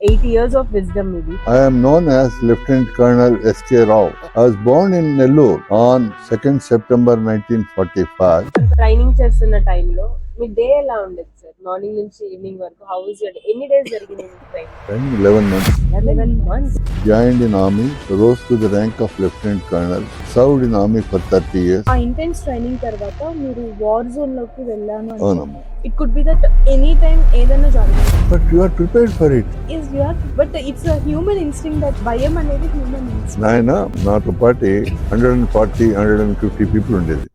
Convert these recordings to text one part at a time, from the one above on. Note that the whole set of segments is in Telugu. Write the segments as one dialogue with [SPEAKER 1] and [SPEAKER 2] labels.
[SPEAKER 1] 8 years of wisdom maybe.
[SPEAKER 2] I am known as Lieutenant Colonel S.K. Rao. I was born in Nellore on 2nd September 1945.
[SPEAKER 1] Training చేస్తున్న టైంలో మీ డే ఎలా ఉండేది సార్? మార్నింగ్ నుంచి ఈవినింగ్ వరకు హౌ ఇస్ యువర్ డే? ఎన్ని డేస్ జరిగింది training?
[SPEAKER 2] Training 11 months.
[SPEAKER 1] 11 months.
[SPEAKER 2] Joined in Army, rose to the rank of Lieutenant Colonel, served in Army for 30 years.
[SPEAKER 3] ఆ ఇంటెన్స్ ట్రైనింగ్ తర్వాత మీరు వార్ జోన్ లోకి వెళ్ళాను అంటే
[SPEAKER 2] అవునమ్మా.
[SPEAKER 3] It could be that any time ఏదైనా జరగదు.
[SPEAKER 2] But you are prepared for it.
[SPEAKER 3] Is you are but it's a human instinct that భయం అనేది హ్యూమన్ ఇన్స్టింక్ట్.
[SPEAKER 2] నాయన నాతో పాటి 150 people ఉండేది.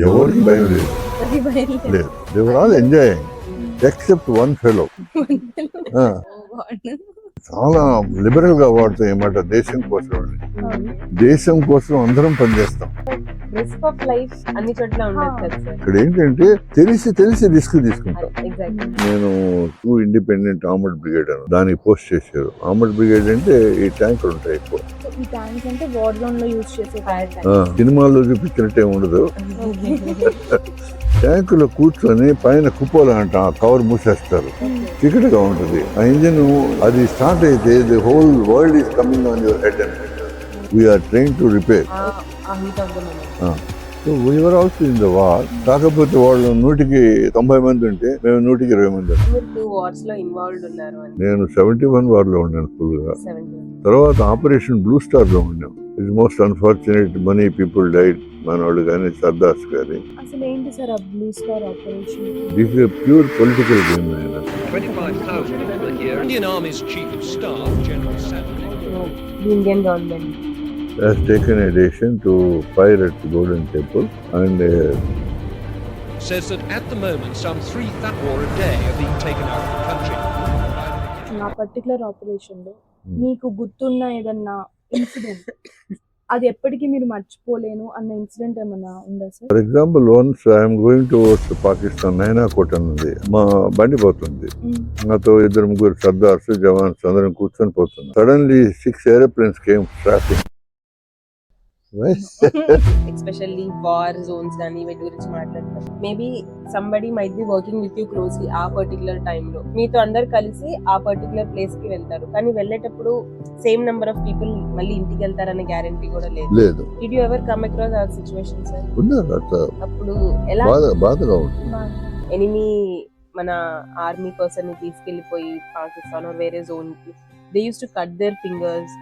[SPEAKER 2] ఎవరికి భయం లేదు. లేదు. They were all enjoying, except one fellow. చాలా లిబరల్ గా వాడుతాయి అన్నమాట దేశం కోసం. దేశం కోసం అందరం పనిచేస్తాం.
[SPEAKER 1] రిస్క్ ఆఫ్ లైఫ్ అన్ని చోట్ల ఉండదు కదా సార్.
[SPEAKER 2] ఇక్కడ ఏంటంటే తెలిసి రిస్క్ తీసుకుంటాం.
[SPEAKER 1] ఎగ్జాక్ట్లీ.
[SPEAKER 2] నేను 2 ఇండిపెండెంట్ ఆర్మర్డ్ బ్రిగేడ్ అని దానికి పోస్ట్ చేశారు. ఆర్మర్డ్ బ్రిగేడ్ అంటే ఈ ట్యాంకులు ఉంటాయి ఎక్కువ.
[SPEAKER 3] ఈ ట్యాంక్స్ అంటే వార్ జోన్ లో యూజ్ చేసే
[SPEAKER 1] ఫైర్
[SPEAKER 2] సినిమాల్లో చూపించినట్టే ఉండదు. ట్యాంకులో కూర్చొని పైన కుప్పోలు అంట కవర్ మూసేస్తారు. చీకటి గా ఉంటుంది. ఆ ఇంజిన్ అది స్టార్ట్ అయితే the whole world is coming on your head and we are train to repair. So we are also in the war. కాకపోతే వాళ్ళు 190 మంది ఉంటే మేము 120 మంది.
[SPEAKER 1] మీరు 2 wars లో ఇన్వాల్వ్డ్ ఉన్నారు అని.
[SPEAKER 2] నేను 71 వార్ లో ఉన్నాను ఫుల్ గా.
[SPEAKER 1] 70.
[SPEAKER 2] తర్వాత ఆపరేషన్ బ్లూ స్టార్ లో ఉన్నాం. It's most unfortunate money people died. మనవాళ్ళు కానీ సర్దార్స్ కానీ.
[SPEAKER 3] అసలు ఏంటి సార్ ఆ blue star operation?
[SPEAKER 2] This is pure political game.
[SPEAKER 4] 25,000 people here. Indian Army's Chief of Staff, General Satnam,
[SPEAKER 1] The Indian government
[SPEAKER 2] has taken a decision to fire at the Golden Temple and
[SPEAKER 4] says that at the moment some 3,000 more a day are being taken out of the country.
[SPEAKER 3] ఆ పర్టికులర్ ఆపరేషన్ లో మీకు గుర్తున్న ఏదన్నా ఇన్సిడెంట్, అది ఎప్పటికీ మీరు మర్చిపోలేను అన్న ఇన్సిడెంట్ ఏమన్నా ఉందా sir?
[SPEAKER 2] for example, once I am going towards Pakistan, Nainakote ఉంది. మా బండి పోతుంది. నాతో 2-3 సర్దార్స్ జవాన్స్ అందరం కూర్చొని పోతున్నాం. Suddenly 6 airplanes came traffic.
[SPEAKER 1] Especially war zones కానీ వీటి గురించి మాట్లాడతాం. Maybe somebody might be working with you closely ఆ పర్టికులర్ టైంలో. మీతో అందరు కలిసి ఆ పర్టికులర్ ప్లేస్ కి వెళ్తారు, కానీ వెళ్ళేటప్పుడు సేమ్ నెంబర్ ఆఫ్ పీపుల్ మళ్ళీ ఇంటికి వెళ్తారనే గ్యారంటీ కూడా లేదు. Did you ever come across ఆ సిచువేషన్ సార్? అప్పుడు ఎలా
[SPEAKER 2] బాధగా ఉంటుంది.
[SPEAKER 1] ఎనిమీ మన ఆర్మీ పర్సన్ ని తీసుకెళ్లిపోయి పాకిస్తాన్ వేరే జోన్ కి they use to cut their fingers,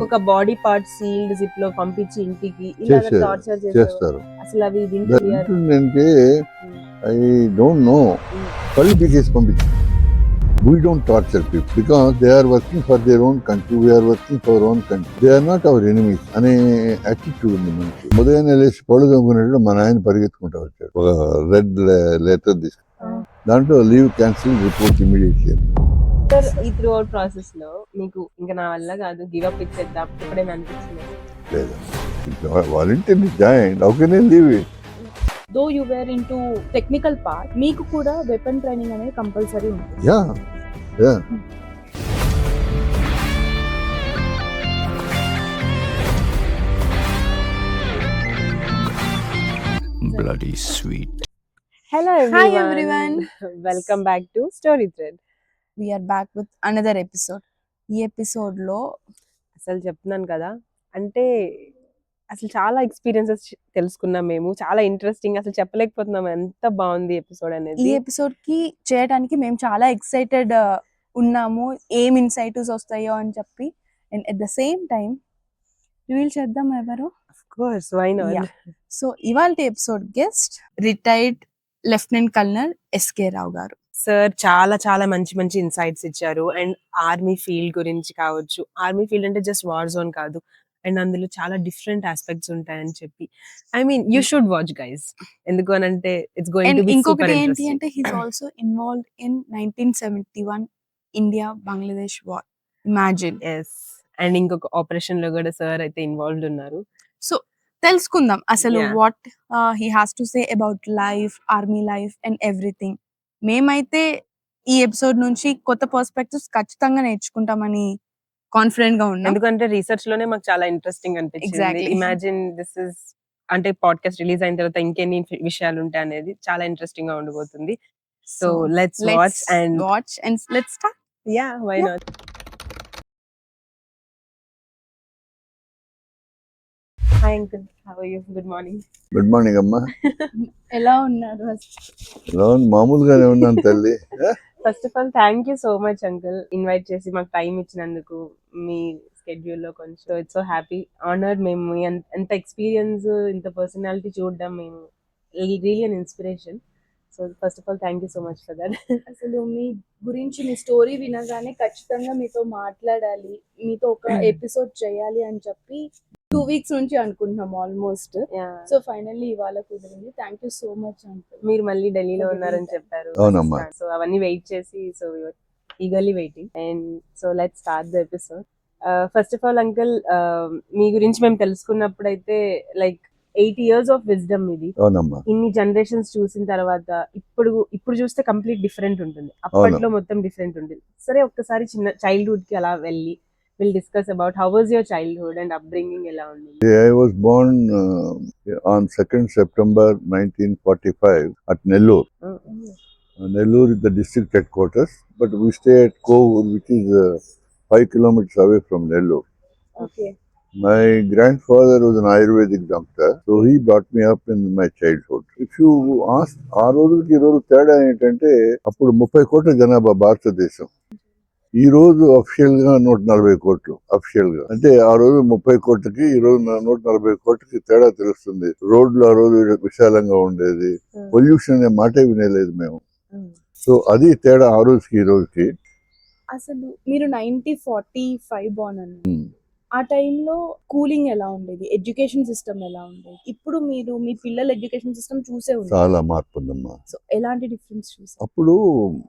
[SPEAKER 1] ఒక బాడీ పార్ట్ సీల్డ్ జిప్ లో పంపించి ఇంటికి ఇలా టార్చర్ చేస్తారు. అసలు అవి
[SPEAKER 2] వింటుంటే ఐ డోంట్ నో. పళ్ళు పీకేసి పంపించి. We don't torture people because they are working for their own country, we are working for our own country. They are not our enemies అనే యాటిట్యూడ్ ఉంది మనకి. ఉదయాన్నే లేచి పళ్ళు కమ్ముకున్నట్టు మా నాయన పరిగెత్తుకుంటా వచ్చాడు. ఒక రెడ్ లెటర్ తీసుకుని దాంట్లో leave cancel, report immediately.
[SPEAKER 1] Sir, ఈ త్రూ అవుట్ ప్రాసెస్ లో మీకు ఇంకా నా వల్ల కాదు, గివ్ అప్ ఇచ్చేద్దాం ఎప్పుడైనా అనిపించింది?
[SPEAKER 2] లేదు. Voluntarily join. How can I leave it?
[SPEAKER 3] Though you were into technical part, మీకు కూడా వెపన్ ట్రైనింగ్ అనేది కంపల్సరీ ఉంటుంది.
[SPEAKER 2] Yeah.
[SPEAKER 4] Bloody sweet.
[SPEAKER 1] Hello
[SPEAKER 3] Hi everyone.
[SPEAKER 1] Welcome back to Story Thread.
[SPEAKER 3] We are back with another episode. ఈ ఎపిసోడ్ లో
[SPEAKER 1] అసలు చెప్తున్నాను కదా, అంటే అసలు చాలా ఎక్స్పీరియన్సెస్ తెలుసుకున్నాం మేము. చాలా ఇంట్రెస్టింగ్, అసలు చెప్పలేకపోతున్నాం ఎంత బాగుంది ఎపిసోడ్ అనేది.
[SPEAKER 3] ఈ ఎపిసోడ్ కి చేయడానికి మేము చాలా ఎక్సైటెడ్ ఉన్నాము, ఏం ఇన్సైట్స్ వస్తాయో అని చెప్పి. And at the same time reveal చేద్దాం ఎవరు.
[SPEAKER 1] Of course, why not.
[SPEAKER 3] So ఇవాల్టి episode guest retired lieutenant colonel S K Rao.
[SPEAKER 1] Sir చాలా చాలా మంచి మంచి ఇన్సైట్స్ ఇచ్చారు. అండ్ ఆర్మీ ఫీల్డ్ గురించి కావచ్చు. ఆర్మీ ఫీల్డ్ అంటే జస్ట్ వార్ జోన్ కాదు, అండ్ అందులో చాలా డిఫరెంట్ ఆస్పెక్ట్స్ ఉంటాయని చెప్పి. I mean you should watch guys. ఎందుకు అని అంటే it's going to be super
[SPEAKER 3] ఇంకొకటి ఏంటి
[SPEAKER 1] ఇంట్రెస్టింగ్.
[SPEAKER 3] అంటే he's also involved in 1971 India Bangladesh war. Imagine.
[SPEAKER 1] Yes. And ఇంకొక ఆపరేషన్ లో కూడా సార్ అయితే ఇన్వాల్వ్డ్ ఉన్నారు.
[SPEAKER 3] సో తెలుసుకుందాం అసలు
[SPEAKER 1] Yeah.
[SPEAKER 3] What he has to say about life, army life and everything. మేమైతే ఈ ఎపిసోడ్ నుంచి కొత్త పర్స్పెక్టివ్స్ ఖచ్చితంగా నేర్చుకుంటామని కాన్ఫిడెంట్ గా ఉన్నాం.
[SPEAKER 1] ఎందుకంటే రీసెర్చ్ లోనే మాకు చాలా ఇంట్రెస్టింగ్ అనిపించింది.
[SPEAKER 3] Exactly.
[SPEAKER 1] ఇమాజిన్ దిస్ ఇస్ అంటే పాడ్కాస్ట్ రిలీజ్ అయిన తర్వాత ఇంకెన్ని విషయాలు ఉంటాయి అనేది చాలా ఇంట్రెస్టింగ్ గా ఉండబోతుంది. So let's watch and
[SPEAKER 3] let's start.
[SPEAKER 1] Yeah, why
[SPEAKER 3] Yeah.
[SPEAKER 1] Not. Hi uncle, how are you? Good morning.
[SPEAKER 2] Good morning అమ్మా.
[SPEAKER 3] ఎలా ఉన్నారు?
[SPEAKER 2] ఎలా ఉంది? మామూలుగానే ఉన్నాను తల్లి.
[SPEAKER 1] First of all thank you so much uncle, invite చేసి మాకు టైం ఇచ్చినందుకు. మీ schedule లో కొంచెం ఇట్స్ సో హ్యాపీ, ఆనర్డ్. మేము మీ ఎంత ఎక్స్పీరియన్స్, ఇంత పర్సనాలిటీ చూడడం మేము really an inspiration. So first of all thank you so much for that.
[SPEAKER 3] అసలు మీ గురించి మీ స్టోరీ వినగానే ఖచ్చితంగా మీతో మాట్లాడాలి, మీతో ఒక ఎపిసోడ్ చేయాలి అని చెప్పి 2 weeks నుంచి అనుకుంటున్నాం ఆల్మోస్ట్. సో ఫైనల్లీ ఇవాళ కుదిరింది. Thank you so much uncle.
[SPEAKER 1] మీరు మళ్ళీ ఢిల్లీలో ఉన్నారని చెప్పారు.
[SPEAKER 2] అవునమ్మా.
[SPEAKER 1] సో అవన్నీ వెయిట్ చేసి, so eagerly waiting. And so let's start the episode. First of all uncle, మీ గురించి మేము తెలుసుకున్నప్పుడు అయితే లైక్ 8 years ఆఫ్ విజ్డమ్ ఇది.
[SPEAKER 2] అవునమ్మా.
[SPEAKER 1] ఇన్ని జనరేషన్స్ చూసిన తర్వాత ఇప్పుడు చూస్తే కంప్లీట్ డిఫరెంట్ ఉంటుంది. అప్పట్లో మొత్తం డిఫరెంట్ ఉంటుంది. సరే, ఒక్కసారి చిన్న చైల్డ్హుడ్ కి అలా వెళ్ళి will discuss about how was your childhood and upbringing ఎలా ఉంది.
[SPEAKER 2] I was born on 2nd September 1945 at Nellore. Nellore is the district headquarters, but we stay at Kovur, which is 5 kilometers away from Nellore.
[SPEAKER 3] Okay.
[SPEAKER 2] My grandfather was an Ayurvedic doctor, so he brought me up in my childhood. If you ask, ఆ రోజులకి ఈ రోజు తేడా ఏంటంటే, అప్పుడు 30 కోట్ల జనాభా భారతదేశం, ఈ రోజు అఫిషియల్ గా 140 కోట్లు. అఫిషియల్ గా అంటే ఆ రోజు 30 కోట్లకి ఈ రోజు 140 కోట్లకి తేడా తెలుస్తుంది. రోడ్లు ఆ రోజు విశాలంగా ఉండేది, పొల్యూషన్ అనే మాటే వినేలేదు మేము. సో అది తేడా ఆ రోజుకి ఈ రోజుకి.
[SPEAKER 3] అసలు మీరు 1945 బోర్న్ అన్నారు. ఆ టైంలో కూలింగ్ ఎలా ఉండేది, ఎడ్యుకేషన్ సిస్టమ్ ఎలా ఉండేది? ఇప్పుడు మీరు మీ పిల్లల ఎడ్యుకేషన్ సిస్టమ్ చూసే ఉంటారు.
[SPEAKER 2] చాలా మార్పు ఉందమ్మా.
[SPEAKER 3] సో ఎలాంటి డిఫరెన్స్ చూసారు?
[SPEAKER 2] అప్పుడు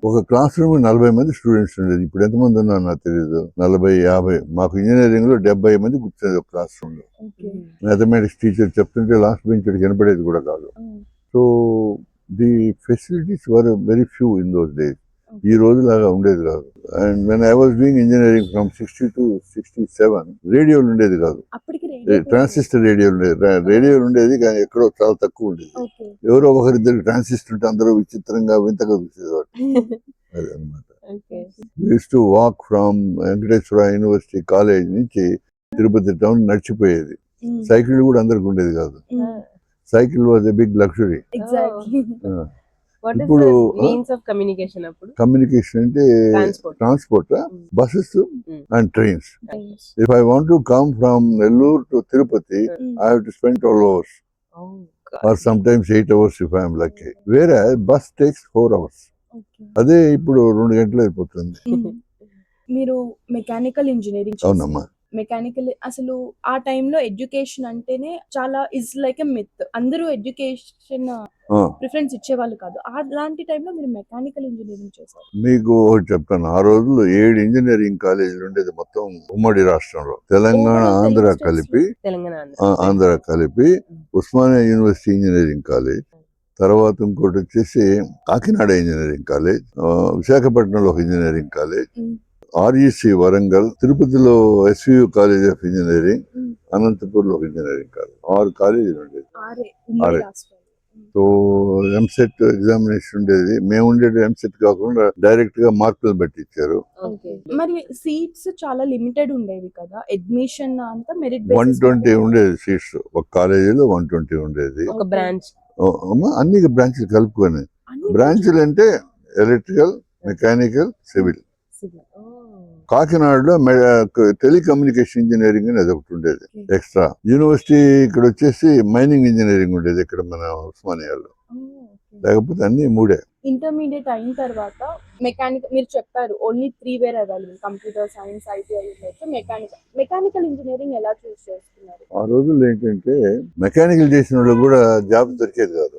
[SPEAKER 2] ఒక క్లాస్ రూమ్ 40 మంది స్టూడెంట్స్ ఉండేది. ఇప్పుడు ఎంతమంది ఉన్నారు నాకు తెలియదు. 40, 50. మాకు ఇంజనీరింగ్ లో 70 మంది కూర్చునేది ఒక క్లాస్ రూమ్ లో. మ్యాథమెటిక్స్ టీచర్ చెప్తుంటే లాస్ట్ బెంచ్ కనపడేది కూడా కాదు. So the facilities were very few in those days. ఈ రోజులాగా ఉండేది కాదు. And when I was doing engineering from 60 to 67 రేడియోలు ఉండేది కాదు. ట్రాన్సిస్టర్ రేడియోలు ఉండేది. రేడియోలు ఉండేది కానీ ఎక్కడో చాలా తక్కువ ఉండేది. ఎవరో ఒకరిద్దరు ట్రాన్సిస్టర్ ఉంటే అందరూ విచిత్రంగా వింతగా చూసేవాడు. అది అనమాట. Used to walk from Venkateswara university college నుంచి తిరుపతి టౌన్ నడిచిపోయేది. సైకిల్ కూడా అందరికి ఉండేది కాదు. Cycle was a big luxury. ఇప్పుడు
[SPEAKER 1] మీన్స్ ఆఫ్ కమ్యూనికేషన్, అప్పుడు
[SPEAKER 2] కమ్యూనికేషన్ అంటే transport, buses and trains. If I want to come from Nellore to Tirupati, I have to spend 12 hours or sometimes 8 hours if I am lucky. Whereas bus takes 4 hours. అదే ఇప్పుడు 2 గంటలు అయిపోతుంది.
[SPEAKER 3] మీరు మెకానికల్ ఇంజనీరింగ్.
[SPEAKER 2] అవునమ్మా.
[SPEAKER 3] మెకానికల్ అసలు ఆ టైంలో ఎడ్యుకేషన్ అంటేనే చాలా ఇస్ లైక్ ఎ మిత్. అందరూ ఎడ్యుకేషన్ ప్రిఫరెన్స్ ఇచ్చేవాళ్ళు కాదు. అలాంటి టైంలో మీరు మెకానికల్ ఇంజనీరింగ్ చేశారు.
[SPEAKER 2] మీకు ఒకటి చెప్తాను, ఆ రోజుల్లో 7 ఇంజనీరింగ్ కాలేజీలు ఉండేది మొత్తం ఉమ్మడి రాష్ట్రంలో. తెలంగాణ, ఆంధ్ర కలిపి ఉస్మానియా యూనివర్సిటీ ఇంజనీరింగ్ కాలేజ్, తర్వాత ఇంకోటి వచ్చేసి కాకినాడ ఇంజనీరింగ్ కాలేజ్, విశాఖపట్నంలో ఒక ఇంజనీరింగ్ కాలేజ్, ఆర్ఈసి వరంగల్, తిరుపతిలో ఎస్వియు కాలేజ్ ఆఫ్ ఇంజనీరింగ్, అనంతపూర్లో ఒక ఇంజనీరింగ్ కాలేజ్. 6 కాలేజీలు ఉండేది. సో ఎంసెట్ ఎగ్జామినేషన్ ఉండేది. మేము ఉండేది ఎంసెట్ కాకుండా డైరెక్ట్ గా మార్కులు బట్టి ఇచ్చారు.
[SPEAKER 3] మరి సీట్స్ చాలా లిమిటెడ్ ఉండేవి కదా, అడ్మిషన్ అంతా మెరిట్
[SPEAKER 2] 120 ఉండేది సీట్స్. ఒక కాలేజీలో 120 ఉండేది.
[SPEAKER 1] ఒక బ్రాంచ్,
[SPEAKER 2] అన్ని బ్రాంచ్లు కలుపుకొని. బ్రాంచ్లు అంటే ఎలక్ట్రికల్, మెకానికల్, సివిల్. కాకినాడలో టెలికమ్యూనికేషన్ ఇంజనీరింగ్ అనేది ఒకటి ఉండేది ఎక్స్ట్రా. యూనివర్సిటీ ఇక్కడ వచ్చేసి మైనింగ్ ఇంజనీరింగ్ ఉండేది ఇక్కడ మన ఉస్మానియాలో. లేకపోతే అన్ని 3.
[SPEAKER 3] ఇంటర్మీడియట్ అయిన తర్వాత మెకానికల్ మీరు చెప్పారు only 3 were available, computer science, ITI, mechanical engineering ఎలా చూస్ చేస్తున్నారు?
[SPEAKER 2] ఆ రోజుల్లో ఏంటంటే మెకానికల్ చేసిన వాళ్ళు కూడా జాబ్ దొరికేది కాదు.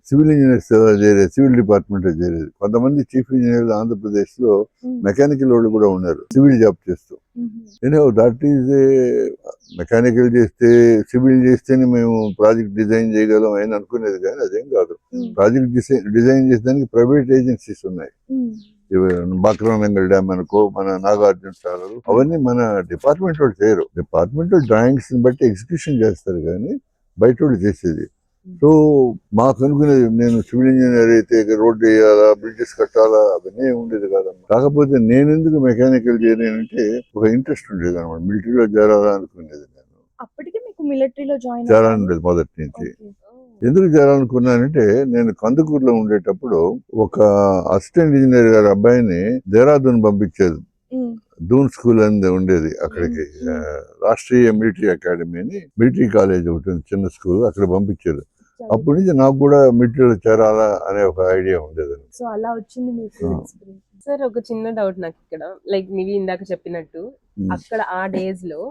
[SPEAKER 2] సివిల్ ఇంజనీర్స్ చేరేది, సివిల్ డిపార్ట్మెంట్ చేరేది. కొంతమంది చీఫ్ ఇంజనీర్లు ఆంధ్రప్రదేశ్ లో మెకానికల్ వాళ్ళు కూడా ఉన్నారు సివిల్ జాబ్ చేస్తూ. దట్ ఈజ్ మెకానికల్ చేస్తే, సివిల్ చేస్తేనే మేము ప్రాజెక్ట్ డిజైన్ చేయగలం అని అనుకునేది, కానీ అదేం కాదు. ప్రాజెక్ట్ డిజైన్ చేసేదానికి ప్రైవేట్ ఏజెన్సీస్ ఉన్నాయి. బాక్రానంగల్ డ్యామ్ అనుకో, మన నాగార్జున సాగర్, అవన్నీ మన డిపార్ట్మెంట్ వాళ్ళు చేయరు. డిపార్ట్మెంట్ డ్రాయింగ్స్ బట్టి ఎగ్జిక్యూషన్ చేస్తారు కానీ బయట వాళ్ళు చేసేది. సో మాకు అనుకునేది, నేను సివిల్ ఇంజనీర్ అయితే రోడ్డు వేయాలా, బ్రిడ్జెస్ కట్టాలా, అవన్నీ ఉండేది కాదమ్మా. కాకపోతే నేను ఎందుకు మెకానికల్ చేయాలంటే ఒక ఇంట్రెస్ట్ ఉండేది అనమాట. మిలిటరీలో చేరాలా అనుకునేది నేను.
[SPEAKER 3] అప్పటికే మీకు మిలిటరీలో జాయిన్
[SPEAKER 2] చేరాలనుండేది మొదటి నుంచి. ఎందుకు చేరాలనుకున్నానంటే నేను కందుకూరులో ఉండేటప్పుడు ఒక అసిస్టెంట్ ఇంజనీర్ గారి అబ్బాయిని దేహరాదూన్ పంపించేది. దూన్ స్కూల్ అనేది ఉండేది అక్కడికి, రాష్ట్రీయ మిలిటరీ అకాడమీ అని మిలిటరీ కాలేజ్ ఒకటి ఉంది, చిన్న స్కూల్, అక్కడ పంపించారు. అప్పటి నుంచి నాకు కూడా మిలిటరీలో చేరాలా అనే ఒక ఐడియా ఉండేది.
[SPEAKER 3] సో అలా వచ్చింది మీకు ఎక్స్పీరియన్స్.
[SPEAKER 1] సార్ ఒక చిన్న డౌట్ నాకు ఇక్కడ, లైక్ నీవి ఇందాక చెప్పినట్టు అక్కడ ఆ డేస్ లో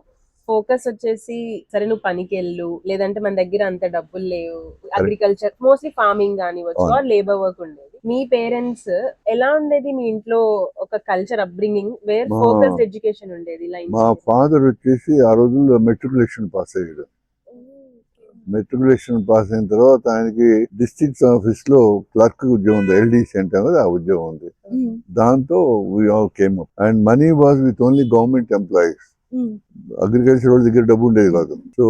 [SPEAKER 1] ఫోకస్ వచ్చేసి సరే నువ్వు పనికి వెళ్ళు, లేదంటే మన దగ్గర అంత డబ్బులు లేవు, అగ్రికల్చర్ మోస్ట్లీ ఫార్మింగ్ కానివచ్చు, లేబర్ వర్క్ ఉండేది. మీ పేరెంట్స్ ఎలా ఉండేది? మీ ఇంట్లో ఒక culture upbringing where focused education ఉండేది?
[SPEAKER 2] మా ఫాదర్ వచ్చేసి ఆ రోజుల్లో మెట్రికులేషన్ పాస్ అయ్యాడు. మెట్రికులేషన్ పాస్ అయిన తర్వాత ఆయనకి డిస్ట్రిక్ట్ ఆఫీస్ లో క్లర్క్ ఉద్యోగం ఉంది, ఎల్డీసీ అంటాం కదా, ఆ ఉద్యోగం ఉంది. దాంతో we all came up and money was with only government employees. Agriculture వాళ్ళ దగ్గర డబ్బు ఉండేది కాదు. So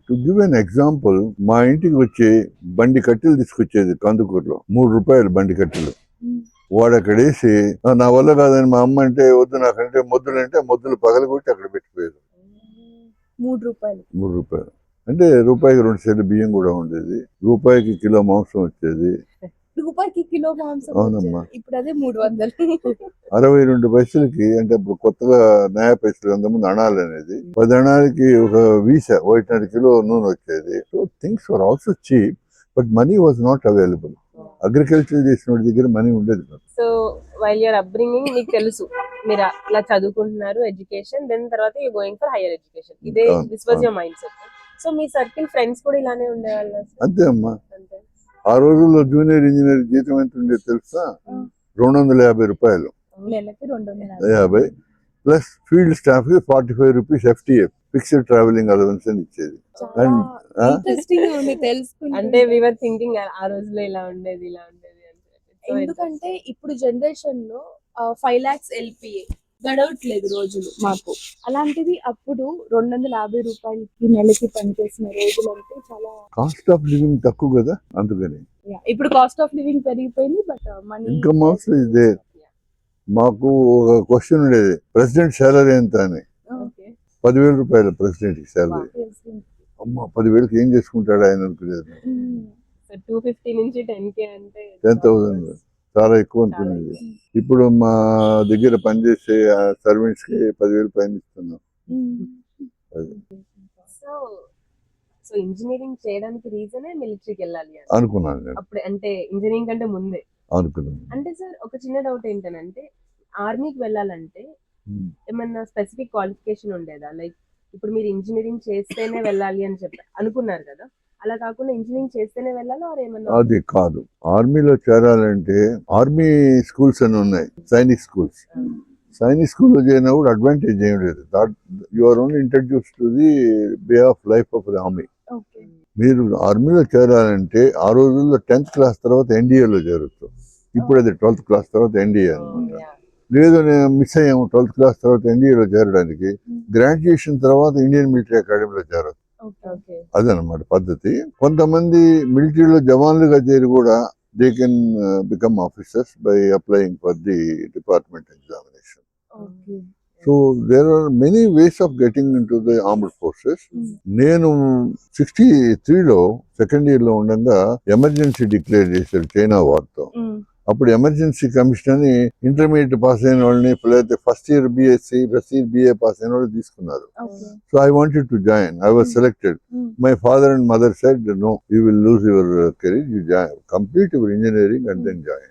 [SPEAKER 2] to give an example, మా ఇంటికి వచ్చి బండి కట్టెలు తీసుకొచ్చేది కందుకూరులో, 3 రూపాయలు బండి కట్టెలు. వాడు అక్కడ వేసి నా వల్ల కాదని మా అమ్మ అంటే వద్దు నాకంటే మొద్దులు అంటే మొద్దులు పగలగొట్టి అక్కడ పెట్టిపోయేది.
[SPEAKER 3] 3
[SPEAKER 2] రూపాయలు అంటే రూపాయికి 2 సేర్లు బియ్యం కూడా ఉండేది, రూపాయికి కిలో మాంసం వచ్చేది.
[SPEAKER 3] రూపాయికి కిలో మాంసం.
[SPEAKER 2] అవునమ్మా.
[SPEAKER 3] ఇప్పుడు అదే 300.
[SPEAKER 2] 62 పైసలకి, అంటే ఇప్పుడు కొత్తగా నయా పైసలు, అంతకుముందు అణాలు అనేది 10 అణాలకి ఒక వీసా 1.5 కిలో నూనె వచ్చేది. So things were also cheap, but money was not available. Agriculture చేసిన వాడి దగ్గర మనీ ఉండేది కాదు.
[SPEAKER 1] సో వైల్ యువర్ అప్బ్రింగింగ్ మీకు తెలుసు మీరు ఇలా చదువుకుంటున్నారు ఎడ్యుకేషన్, దెన్ తర్వాత you going for higher education, ఇదే this was your mind set. So మీ సర్కిల్ ఫ్రెండ్స్ కూడా ఇలానే ఉండేవాళ్ళ?
[SPEAKER 2] అంతే అమ్మా. ఆ రోజుల్లో జూనియర్ ఇంజనీర్ జీతం ఎంత ఉండేది తెలుసా? 250 రూపాయలు.
[SPEAKER 3] నెలకి 250
[SPEAKER 2] ప్లస్ ఫీల్డ్ స్టాఫ్ కి 45 rupees FTF, fixed travelling allowance అని ఇచ్చేది.
[SPEAKER 1] అంటే we were thinking ఆ రోజుల్లో ఇలా ఉండేది ఇలా ఉండేది అంటే.
[SPEAKER 3] ఎందుకంటే ఇప్పుడు జనరేషన్ లో 5 lakhs LPA గడవట్లేదు రోజులు మాకు. అలాంటిది అప్పుడు 250 రూపాయలకి నెలకి పనిచేసిన రోజులు అంటే చాలా.
[SPEAKER 2] కాస్ట్ ఆఫ్ లివింగ్ తక్కువ కదా, అందుకని.
[SPEAKER 3] ఇప్పుడు కాస్ట్ ఆఫ్ లివింగ్ పెరిగిపోయింది, but money
[SPEAKER 2] income also is there. మాకు ఒక క్వశ్చన్ ఉండేది, ప్రెసిడెంట్ సాలరీ ఎంత అని. 10,000 రూపాయలు ప్రెసిడెంట్ కి సాలరీ. అమ్మ 10,000కి ఏం చేసుకుంటాడు ఆయన అనుకునేది.
[SPEAKER 1] 250 నుంచి 10K అంటే
[SPEAKER 2] 10,000 చాలా ఎక్కువ అనుకునేది. ఇప్పుడు మా దగ్గర పనిచేసే సర్వెంట్స్ కి 10,000 పైన ఇస్తున్నాం.
[SPEAKER 1] సో ఇంజనీరింగ్ చేయడానికి రీజనే మిలిటరీకి వెళ్ళాలి
[SPEAKER 2] అనుకున్నాను నేను.
[SPEAKER 1] అప్పుడు అంటే ఇంజనీరింగ్ కంటే ముందే
[SPEAKER 2] అనుకున్నాను.
[SPEAKER 1] అంటే సార్ ఒక చిన్న డౌట్ ఏంటంటే, ఆర్మీకి వెళ్ళాలంటే ఏమన్నా స్పెసిఫిక్ క్వాలిఫికేషన్ ఉండేదా? లైక్ ఇప్పుడు మీరు ఇంజనీరింగ్ చేస్తేనే వెళ్ళాలి అని చెప్పి అనుకున్నారు కదా, అలా కాకుండా ఇంజనీరింగ్ చేస్తేనే వెళ్ళాలి ఆర్ ఏమన్నా?
[SPEAKER 2] అది కాదు, ఆర్మీలో చేరాలంటే ఆర్మీ స్కూల్స్ అని ఉన్నాయి, సైనిక్ స్కూల్స్. సైనిక్ స్కూల్లో చేరినప్పుడు అడ్వాంటేజ్ ఏం లేదు. You are only introduce to the way of life of the army. మీరు ఆర్మీలో చేరాలంటే ఆ రోజుల్లో 10th క్లాస్ తర్వాత ఎన్డీఏలో చేరొచ్చు. ఇప్పుడు అది 12th క్లాస్ తర్వాత ఎన్డీఏ అనమాట. లేదు నేను మిస్ అయ్యాము 12th క్లాస్ తర్వాత ఎన్డీఏలో చేరడానికి, గ్రాడ్యుయేషన్ తర్వాత ఇండియన్ మిలిటరీ అకాడమీలో చేరొచ్చు. అదనమాట పద్ధతి. కొంతమంది మిలిటరీలో జవాన్లుగా చేరి కూడా they can become officers by applying for the department examination. So there are many ways of getting in to the armed forces. నేను 63లో సెకండ్ ఇయర్ లో ఉండగా ఎమర్జెన్సీ డిక్లేర్ చేశారు చైనా వార్తో. అప్పుడు ఎమర్జెన్సీ కమిషన్ అని ఇంటర్మీడియట్ పాస్ అయిన వాళ్ళని, లేకపోతే first year BSc, first year BA pass అయిన వాళ్ళు తీసుకున్నారు. So I wanted to join, I was selected. My father and mother said no, you will lose your career, you join, complete your engineering and then join.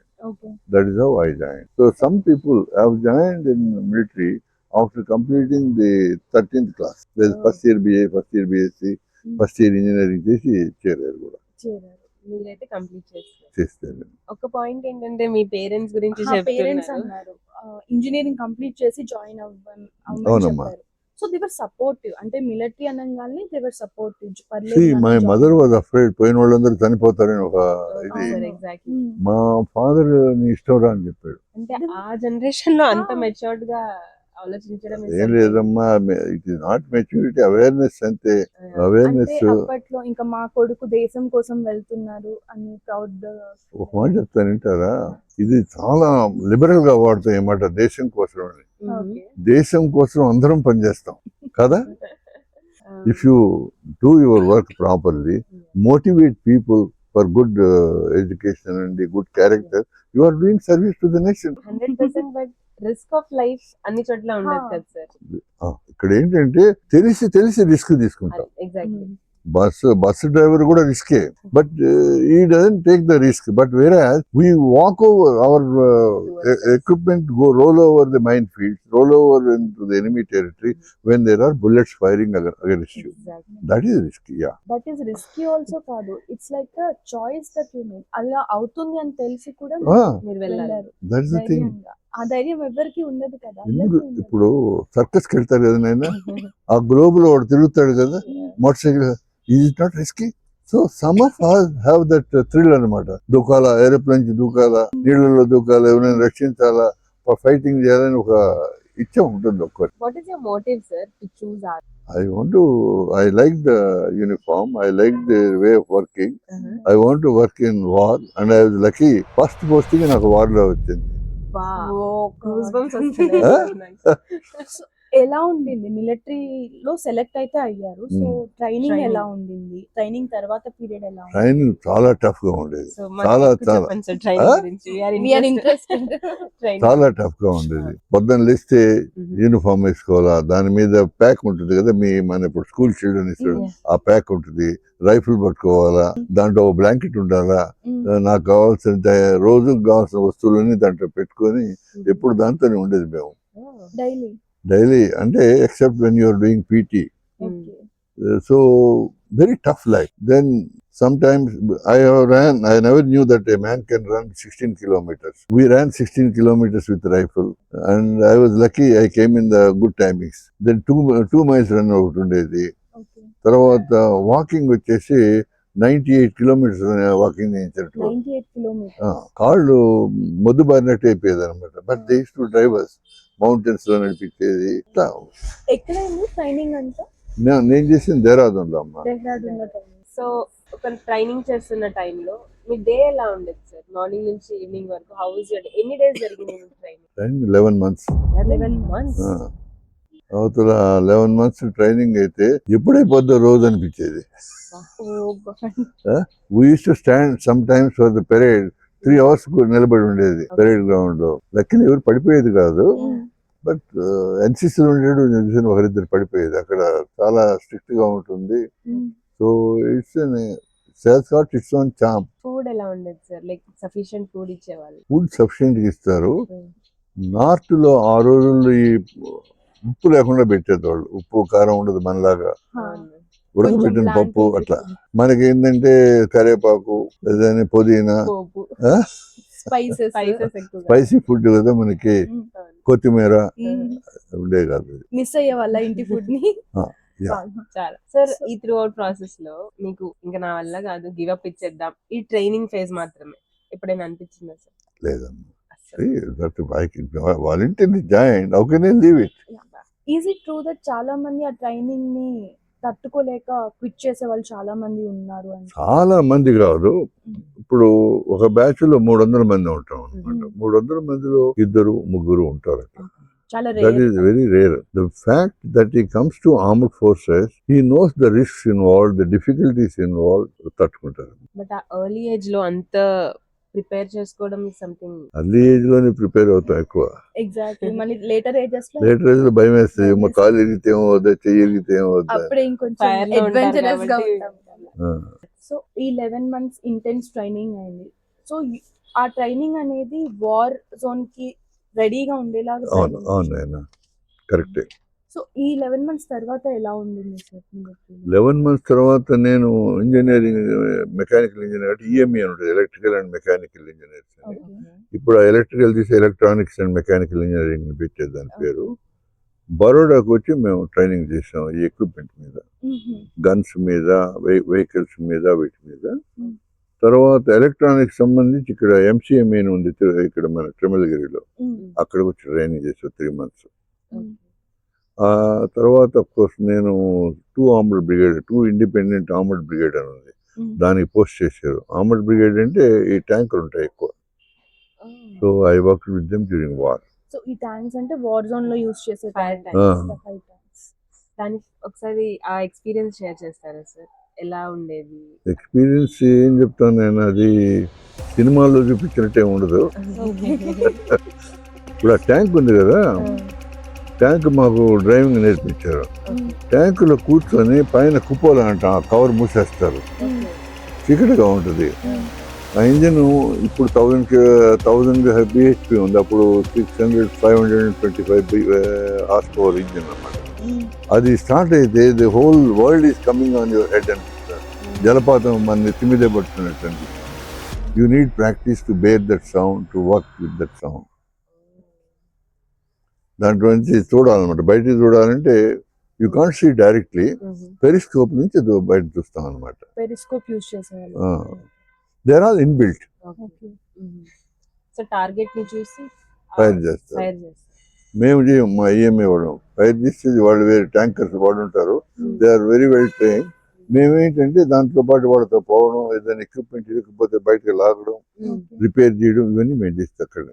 [SPEAKER 2] That is how I joined. So some people have joined in military after completing the 13th class. There's first year BA, first year BSc, first year engineering చేసి చేరారు కూడా.
[SPEAKER 1] మీరైతే కంప్లీట్
[SPEAKER 2] చేస్తారు.
[SPEAKER 1] ఒక పాయింట్ ఏంటంటే మీ పేరెంట్స్ గురించి
[SPEAKER 3] పేరెంట్స్ అన్నారు ఇంజనీరింగ్ కంప్లీట్ చేసి జాయిన్ అవ్వమని చెప్పారు. సో దే వర్ సపోర్టివ్, అంటే మిలిటరీ అనగానే they were supportive.
[SPEAKER 2] My mother was afraid, పోయిన వాళ్ళందరూ చనిపోతారని ఒక ఇది. మా ఫాదర్ నీ ఇష్టం అని చెప్పాడు.
[SPEAKER 1] అంటే ఆ జనరేషన్ లో అంత మెచ్యూర్డ్ గా ఆలోచించడం
[SPEAKER 2] ఏం లేదమ్మా, it is not maturity, awareness అంతే. అవేర్నెస్.
[SPEAKER 3] అప్పట్లో ఇంకా మా కొడుకు దేశం కోసం వెళ్తున్నారు అని ప్రౌడ్.
[SPEAKER 2] ఒక మాట చెప్తాను వింటారా, ఇది చాలా లిబరల్ గా వాడతాం ఏమాట, దేశం కోసం అని. దేశం కోసం అందరం పనిచేస్తాం కదా. If you do your work properly, motivate people for good education and the good character, you are doing service to the nation.
[SPEAKER 1] 100%, but risk of life అన్ని చోట్ల ఉండదు కదా సార్.
[SPEAKER 2] ఇక్కడ ఏంటంటే తెలిసి రిస్క్ తీసుకుంటాం.
[SPEAKER 1] ఎగ్జాక్ట్లీ.
[SPEAKER 2] బస్సు డ్రైవర్ కూడా రిస్కే, బట్ ఈ doesn't take the risk. But వేరే we walk over our equipment, go roll over the minefields, roll over into the enemy territory when there are bullets firing against you. That is risky, yeah.
[SPEAKER 3] That is risky also కాదు, it's like a choice that you make. అలా అవుతుంది అని తెలిసి కూడా
[SPEAKER 1] మీరు వెళ్ళారు.
[SPEAKER 2] That is the thing.
[SPEAKER 3] ధైర్యంగా. ఆ ధైర్యం ఎవరికి ఉండదు కదా.
[SPEAKER 2] ఇప్పుడు సర్కస్కి వెళ్తారు కదా నాయన, ఆ గ్లోబ్ లో వాడు తిరుగుతాడు కదా motor cycle, is it not risky? So some of have that thrill అనమాట. దూకాలా, ఏరోప్లేన్ కి దూకాలా, నీళ్ళలో దూకాలా, ఎవరైనా రక్షించాలా, ఫైటింగ్ చేయాలని ఒక ఇచ్చ ఉంటుంది ఒక్కటి.
[SPEAKER 1] What is your motive sir to choose art?
[SPEAKER 2] I like the uniform, I like the way of working. I want to work in war and I was lucky. First posting నాకు war లో వచ్చింది.
[SPEAKER 3] ఎలా ఉండింది? మిలిటరీలో సెలెక్ట్ అయితే అయ్యారు, సో ట్రైనింగ్ ఎలా ఉండింది? ట్రైనింగ్ తర్వాత పీరియడ్ ఎలా ఉంది?
[SPEAKER 2] ట్రైనింగ్ చాలా టఫ్ గా ఉండేది, చాలా టఫ్ గా ఉండేది. పొద్దున్న లేస్తే యూనిఫామ్ వేసుకోవాలా, దాని మీద ప్యాక్ ఉంటుంది కదా, మన ఇప్పుడు స్కూల్ చిల్డ్రన్ ఇస్తాడు ఆ ప్యాక్ ఉంటుంది, రైఫిల్ పట్టుకోవాలా, దాంట్లో ఒక బ్లాంకెట్ ఉండాలా, నాకు కావాల్సిన రోజు కావాల్సిన వస్తువులన్నీ దాంట్లో పెట్టుకొని ఎప్పుడు దాంతోనే ఉండేది మేము డైలీ. అంటే except when you're doing PT. So very tough life. Then sometimes I never knew that a man can run 16 kilometers. We ran 16 kilometers with rifle and I was lucky I came in the good timings. Then 2 miles run out ఉండేది. తర్వాత వాకింగ్ వచ్చేసి 98 kilometers వాకింగ్ చేయించారు. కాళ్ళు మొద్దు బారినట్టు అయిపోయేది అనమాట. But they used to drive us mountains లో నడిపించేది.
[SPEAKER 3] ట్రైనింగ్ అంతా
[SPEAKER 2] నేను చేసింది దేహరాదూన్ లో అమ్మా.
[SPEAKER 1] సో ఒక ట్రైనింగ్ చేస్తున్న టైంలో మీ డే ఎలా ఉండేది సార్? మార్నింగ్ నుంచి ఈవినింగ్ వరకు హౌ వాస్ యువర్ డే? ఎన్ని డేస్ జరిగింది ట్రైనింగ్?
[SPEAKER 2] 11 months.
[SPEAKER 1] 11 months.
[SPEAKER 2] అవతల 11 months ట్రైనింగ్ అయితే ఎప్పుడైపోద్దో రోజు అనిపించేది. We used to stand sometimes for the parade 3 hours నిలబడి ఉండేది పెరేడ్ గ్రౌండ్ లో. లక్కీని ఎవరు పడిపోయేది కాదు, బట్ NCC ఉండేడు ఒకరిద్దరు పడిపోయేది. అక్కడ చాలా స్ట్రిక్ట్ గా ఉంటుంది. So it's on champ.
[SPEAKER 1] Food ఎలా ఉండేది సార్? లైక్ సఫిషియెంట్ ఫుడ్ ఇచ్చేవాళ్ళు?
[SPEAKER 2] ఫుడ్ సఫిషియెంట్ ఇస్తారు. నార్త్ లో ఆ రోజుల్లో ఈ ఉప్పు లేకుండా పెట్టేది, ఉప్పు కారం ఉండదు మనలాగా, ఉడకబెట్టిన పప్పు అట్లా. మనకి ఏంటంటే కరేపాకు, ఏదైనా పుదీనా, స్పైసీ ఫుడ్ కదా మనకి, కొత్తిమీర ఉండే కాదు.
[SPEAKER 3] మిస్ అయ్యే వాళ్ళ ఇంటి ఫుడ్ ని.
[SPEAKER 1] చాలా సార్, ఈ త్రూ అవుట్ ప్రాసెస్ లో మీకు ఇంకా నా వల్ల కాదు, గివ్ అప్ ఇచ్చేద్దాం ఈ ట్రైనింగ్ ఫేజ్ మాత్రమే ఎప్పుడైనా అనిపించిందా సార్?
[SPEAKER 2] లేదమ్మా, వాలంటీర్ని join, how can I leave it?
[SPEAKER 3] Is it true that చాలా మంది ఆ ట్రైనింగ్ ని తట్టుకోలేక క్విట్ చేసే వాళ్ళు చాలా మంది ఉన్నారు?
[SPEAKER 2] చాలా మంది కాదు, ఇప్పుడు ఒక బ్యాచ్ లో 300 మంది ఉంటాం అనమాట. 300 మందిలో 2-3 ఉంటారు. That is very rare. The fact that he comes to armed forces, he knows the risks involved, the difficulties involved, తట్టుకుంటారు.
[SPEAKER 1] బట్ ఆ ఎర్లీ ఏజ్ లో అంత ప్రిపేర్ చేసుకోవడం ఇస్ సంథింగ్.
[SPEAKER 2] అర్లీ ఏజ్ లోనే ప్రిపేర్ అవుతాం ఎక్కువ.
[SPEAKER 3] ఎగ్జాక్ట్లీ. మళ్ళీ లేటర్ ఏజెస్ లో
[SPEAKER 2] భయం వేస్తుంది, మా కాలు ఎరిగితే ఏమవుద్దా, చెయ్యి ఎరిగితే ఏమవుద్దా.
[SPEAKER 3] అప్పుడే ఇంకొంచెం అడ్వెంచరస్ గా ఉంటాం. సో ఈ 11 months ఇంటెన్స్ ట్రైనింగ్ అయింది. సో ఆ ట్రైనింగ్ అనేది వార్ జోన్ కి రెడీగా ఉండేలాగా.
[SPEAKER 2] అవును, కరెక్టే.
[SPEAKER 3] సో ఈ 11 months తర్వాత ఎలా ఉండింది సార్?
[SPEAKER 2] 11 months తర్వాత నేను ఇంజనీరింగ్, మెకానికల్ ఇంజనీర్ అంటే EME అని ఉంటుంది, ఎలక్ట్రికల్ అండ్ మెకానికల్ ఇంజనీర్స్ అని. ఇప్పుడు ఆ ఎలక్ట్రికల్ తీసి ఎలక్ట్రానిక్స్ అండ్ మెకానికల్ ఇంజనీరింగ్ పెట్టేది దాని పేరు. బరోడాకు వచ్చి మేము ట్రైనింగ్ చేసాం ఈ ఎక్విప్మెంట్ మీద, గన్స్ మీద, వెహికల్స్ మీద, వీటి మీద. తర్వాత ఎలక్ట్రానిక్స్ సంబంధించి ఇక్కడ MCME అని ఉంది ఇక్కడ మన తిరుమలగిరిలో, అక్కడ వచ్చి ట్రైనింగ్ చేసాం 3 months. ఆ తర్వాత కోర్స్ నేను 2 ఇండిపెండెంట్ ఆర్మర్డ్ బ్రిగేడ్ అని ఉంది, దానికి పోస్ట్ చేశారు. ఆర్మర్డ్ బ్రిగేడ్ అంటే ఈ ట్యాంకులు ఉంటాయి ఎక్కువ. So I work with them during war.
[SPEAKER 3] So ఈ ట్యాంక్స్ అంటే వార్ జోన్ లో యూస్ చేసే
[SPEAKER 1] కానీ ఒకసారి ఆ ఎక్స్పీరియన్స్ షేర్ చేస్తారా సార్? ఎలా ఉండేది?
[SPEAKER 2] ఎక్స్పీరియన్స్ ఏం చెప్తాను నేను, అది సినిమాల్లో చూపించినట్టే ఉండదు. ఇప్పుడు ఆ ట్యాంక్ ఉంది కదా, ట్యాంక్ మాకు డ్రైవింగ్ నేర్పించారు. ట్యాంకులో కూర్చొని పైన కుప్పోలు అంట కవర్ మూసేస్తారు, చీకటిగా ఉంటుంది. ఆ ఇంజిన్ ఇప్పుడు 1000 బిహెచ్పి ఉంది, అప్పుడు 525 హార్స్ పవర్ ఇంజిన్ అన్నమాట. అది స్టార్ట్ అయితే the whole world is coming on your head అనిపిస్తారు. జలపాతం మన నెత్తి మీదే పడుతున్నట్టు అనిపిస్తుంది. You need practice to bear that sound, to work with that sound. దాంట్లో నుంచి చూడాలన్నమాట. బయటికి చూడాలంటే you can't see directly, periscope నుంచి బయట చూస్తాం అనమాట.
[SPEAKER 3] పెరిస్కోప్ యూస్ చేసేవాళ్ళు.
[SPEAKER 2] They are all inbuilt.
[SPEAKER 1] So target ని చూసి
[SPEAKER 2] ఫైర్ చేస్తారు.
[SPEAKER 1] ఫైర్ చేస్తారు.
[SPEAKER 2] మేము చేయం, మా ఈఎంఏ వాడు ఫైర్ చేసేది, వాళ్ళు వేరే ట్యాంకర్స్ వాడుంటారు. They are very well train. మేమేంటంటే దాంట్లో పాటు వాళ్ళతో పోవడం, ఏదైనా ఎక్విప్మెంట్ ఇరకపోతే బయటకు లాగడం, రిపేర్ చేయడం, ఇవన్నీ మేము చేస్తాం అక్కడ.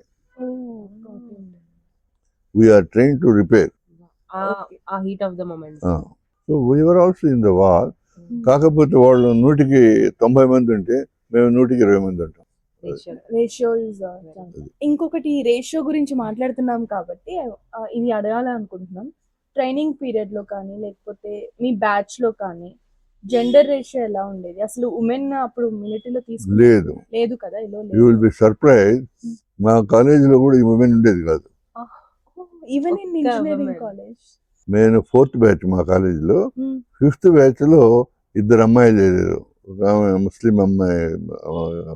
[SPEAKER 2] We're train to repair.
[SPEAKER 1] ఆ heat of the moment.
[SPEAKER 2] So we are also in the war. కాకపోతే వాళ్ళు 100కి 90 మంది ఉంటే మేము 100కి 20 మంది ఉంటాం.
[SPEAKER 3] Ratio is. ఇంకొకటి రేషియో గురించి మాట్లాడుతున్నాం కాబట్టి ఇది అడగాలనుకుంటున్నాం. ట్రైనింగ్ పీరియడ్ లో కానీ లేకపోతే మీ బ్యాచ్ లో కానీ జెండర్ రేషియో ఎలా ఉండేది? అసలు ఉమెన్ అప్పుడు మిలిటరీలో
[SPEAKER 2] లేదు
[SPEAKER 3] లేదు కదా?
[SPEAKER 2] You will be surprise. మా కాలేజీలో కూడా ఈ ఉమెన్ ఉండేది కాదు.
[SPEAKER 3] Even in engineering college.
[SPEAKER 2] నేను 4th బ్యాచ్ మా కాలేజీలో. 5th బ్యాచ్ లో 2 అమ్మాయిలు చేరారు. ఒక ఆమె ముస్లిం అమ్మాయి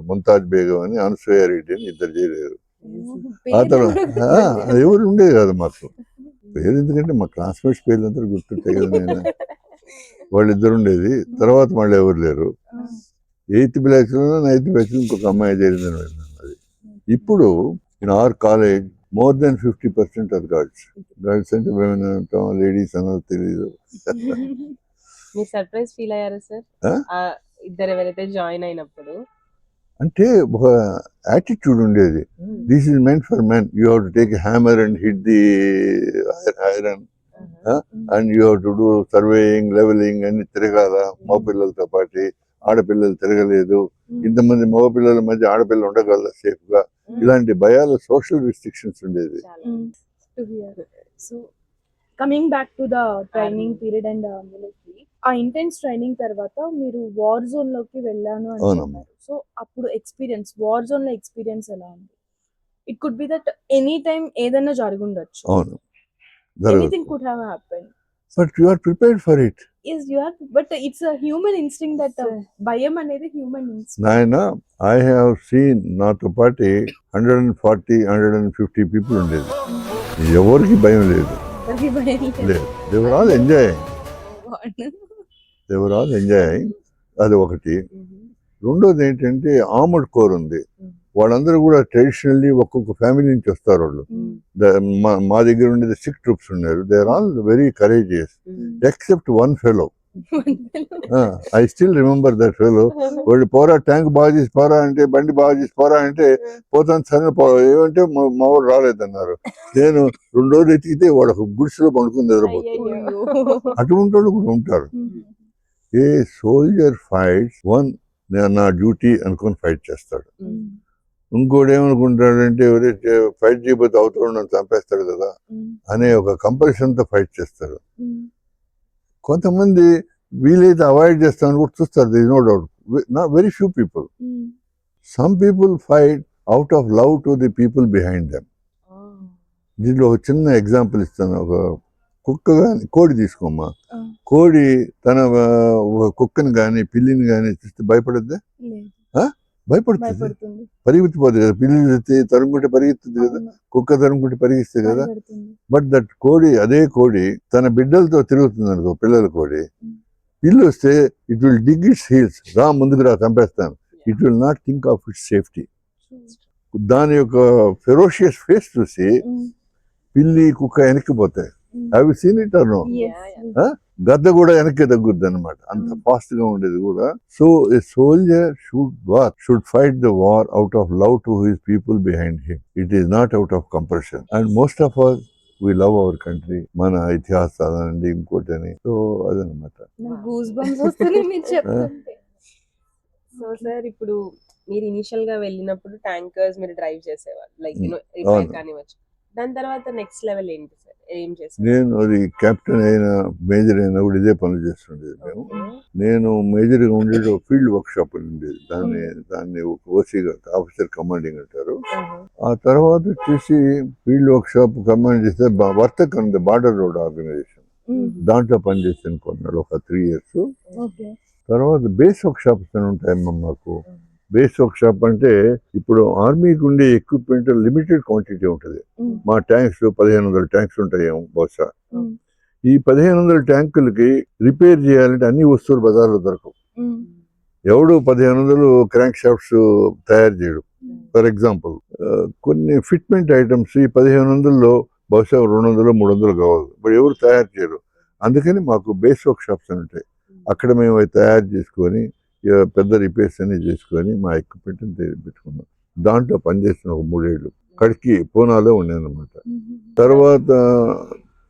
[SPEAKER 2] ముంతాజ్ బేగం అని, అనసూయ రెడ్డి అని 2 చేరారు. ఆ తర్వాత అది ఎవరు ఉండేది కాదు మాకు పేరు, ఎందుకంటే మా క్లాస్మేట్స్ పేర్లు అంతా గుర్తుంటాయి కదా. నేను వాళ్ళిద్దరు ఉండేది. తర్వాత మళ్ళీ ఎవరు లేరు. 8th బ్యాచ్ లో 9th బ్యాచ్ లో ఇంకొక అమ్మాయి చేరిందని అది. ఇప్పుడు in our college more than 50% of girls. Girls అంటే మేము అంటాం, లేడీస్ అన్నది తెలియదు.
[SPEAKER 1] మీరు సర్ప్రైజ్ ఫీల్ అయ్యారు సార్ ఇద్దరు ఎవరైతే జాయిన్ అయినప్పుడు?
[SPEAKER 2] అంటే ఒక యాటిట్యూడ్ ఉండేది. This is meant for men. You have to take hammer and hit the iron and you have to do surveying, levelling అన్ని తిరగాల. మగ పిల్లలతో పాటు ఆడపిల్లలు తిరగలేదు. ఇంతమంది మగ పిల్లల మధ్య ఆడపిల్లలు ఉండగలరా సేఫ్ గా? ఇలాంటి భయాలు, సోషల్ రిస్ట్రిక్షన్స్ ఉండేది.
[SPEAKER 3] So coming back to the training period and military, ఆ ఇంటెన్స్ ట్రైనింగ్ తర్వాత మీరు వార్ జోన్ లోకి వెళ్ళాను అని చెప్పారు. సో అప్పుడు ఎక్స్పీరియన్స్, వార్ జోన్ లో ఎక్స్పీరియన్స్ ఎలా ఉంది? It could be that any time ఏదైనా జరుగుండొచ్చు.
[SPEAKER 2] అవును,
[SPEAKER 3] anything could have happen.
[SPEAKER 2] But you are prepared for it.
[SPEAKER 3] Yes, you are, but it's a human instinct that భయం అనేది హ్యూమన్ ఇన్స్టింక్ట్.
[SPEAKER 2] నాయన, ఐ హావ్ సీన్ నాతో పాటు 140-150 పీపుల్ ఉండేది. ఎవరికి భయం లేదు. They were all enjoying. అది ఒకటి. రెండోది ఏంటంటే ఆర్మర్డ్ కోర్ ఉంది. వాళ్ళందరూ కూడా ట్రెడిషనల్లీ ఒక్కొక్క ఫ్యామిలీ నుంచి వస్తారు వాళ్ళు. మా దగ్గర ఉండేది 6 troops ఉన్నారు. They are all very courageous except one fellow. I still remember that fellow. వాళ్ళు పోరా, ట్యాంక్ బాగా చేసి పోరా అంటే, బండి బాగా చేసి పోరా అంటే పోతాను. సరే ఏమంటే మా వాడు రాలేదన్నారు. నేను 2 రోజులు ఎత్తికితే వాడు ఒక గుడిసెలో పడుకుని నిద్రపోతాడు. అటువంటి వాళ్ళు కూడా ఉంటారు. ఏ సోల్జర్ ఫైట్స్ వన్, నా డ్యూటీ అనుకొని ఫైట్ చేస్తాడు. ఇంకోటి ఏమనుకుంటాడంటే, ఎవరైతే ఫైట్ చేయబోతే అవతల నన్ను చంపేస్తాడు కదా అనే ఒక కంపల్షన్తో ఫైట్ చేస్తారు. కొంతమంది వీలైతే అవాయిడ్ చేస్తామని కూడా చూస్తారు. This no doubt. Not very few people. Some people fight out of love to the people behind them. దీంట్లో ఒక చిన్న ఎగ్జాంపుల్ ఇస్తాను. ఒక కుక్క కానీ, కోడి తీసుకోమ్మా. కోడి తన కుక్కని కానీ పిల్లిని కానీ చూస్తే భయపడద్దా? భయపడుతుంది, పరిగెత్తిపోతుంది కదా. పిల్లి తరుముకుంటే పరిగెత్తుంది కదా, కుక్క తరుముకుంటే పరిగెత్తుంది కదా. బట్ దట్ కోడి, అదే కోడి తన బిడ్డలతో తిరుగుతుంది అనుకో, పిల్లల కోడి. పిల్లి వస్తే it will dig its heels. రా ముందుకు రా, చంపేస్తాను. It will not think of its safety. దాని యొక్క ఫెరోషియస్ ఫేస్ చూసి పిల్లి, కుక్క వెనక్కిపోతాయి. Have you seen it or no? గద్ద కూడా వెనక్కి తగ్గుద్ది అనమాట, అంత ఫాస్ట్ గా ఉండేది కూడా. So A soldier should fight the war out of love to his people behind him. It is not out of compulsion. And most of us we love our country, మన ఇతిహాసాలండి ఇంకోటి అని. సో అదనమాట.
[SPEAKER 3] గూస్ బంప్స్ వస్తున్నాయి మీరు చెప్తుంటే.
[SPEAKER 1] సో సార్ ఇప్పుడు మీరు ఇనిషియల్ గా వెళ్ళినప్పుడు ట్యాంకర్స్ మీరు డ్రైవ్ చేసేవాళ్ళు, లైక్ రిపేర్
[SPEAKER 2] అవును.
[SPEAKER 1] కానివచ్చు. దాని తర్వాత నెక్స్ట్ లెవెల్ ఏంటి సార్, ఏం చేస్తారు?
[SPEAKER 2] నేను అది కెప్టెన్ అయినా మేజర్ అయినా కూడా ఇదే పనులు చేస్తుండేది మేము. నేను మేజర్గా ఉండేది ఒక ఫీల్డ్ వర్క్ షాప్ అని ఉండేది. దాన్ని ఓసీగా ఆఫీసర్ కమాండింగ్ అంటారు. ఆ తర్వాత వచ్చేసి ఫీల్డ్ వర్క్ షాప్ కమాండ్ చేస్తే వర్తక్ అంది బార్డర్ రోడ్ ఆర్గనైజేషన్, దాంట్లో పనిచేసాను కొన్నాడు ఒక 3 years. తర్వాత బేస్ వర్క్ షాప్స్ అని ఉంటాయమ్మా మాకు. బేస్ వర్క్ షాప్ అంటే ఇప్పుడు ఆర్మీకి ఉండే ఎక్విప్మెంట్ లిమిటెడ్ క్వాంటిటీ ఉంటుంది. మా ట్యాంక్స్ 1500 ట్యాంక్స్ ఉంటాయేమో బహుశా. ఈ 1500 ట్యాంకులకి రిపేర్ చేయాలంటే అన్ని వస్తువులు బజార్లో దొరకవు. ఎవడు 1500 క్రాంక్ షాఫ్ట్స్ తయారు చేయడు. ఫర్ ఎగ్జాంపుల్ కొన్ని ఫిట్మెంట్ ఐటమ్స్ ఈ 1500లో బహుశా 200 300 కావాలి, బట్ ఎవరు తయారు చేయరు. అందుకని మాకు బేస్ వర్క్ షాప్స్ అని ఉంటాయి. అక్కడ మేము అవి తయారు చేసుకొని పెద్ద రిపేర్స్ అన్ని చేసుకొని మా ఎక్విప్మెంట్ పెట్టుకున్నాం. దాంట్లో పనిచేసిన ఒక 3 ఏళ్ళు కడికి పూనాలో ఉన్నాను అనమాట. తర్వాత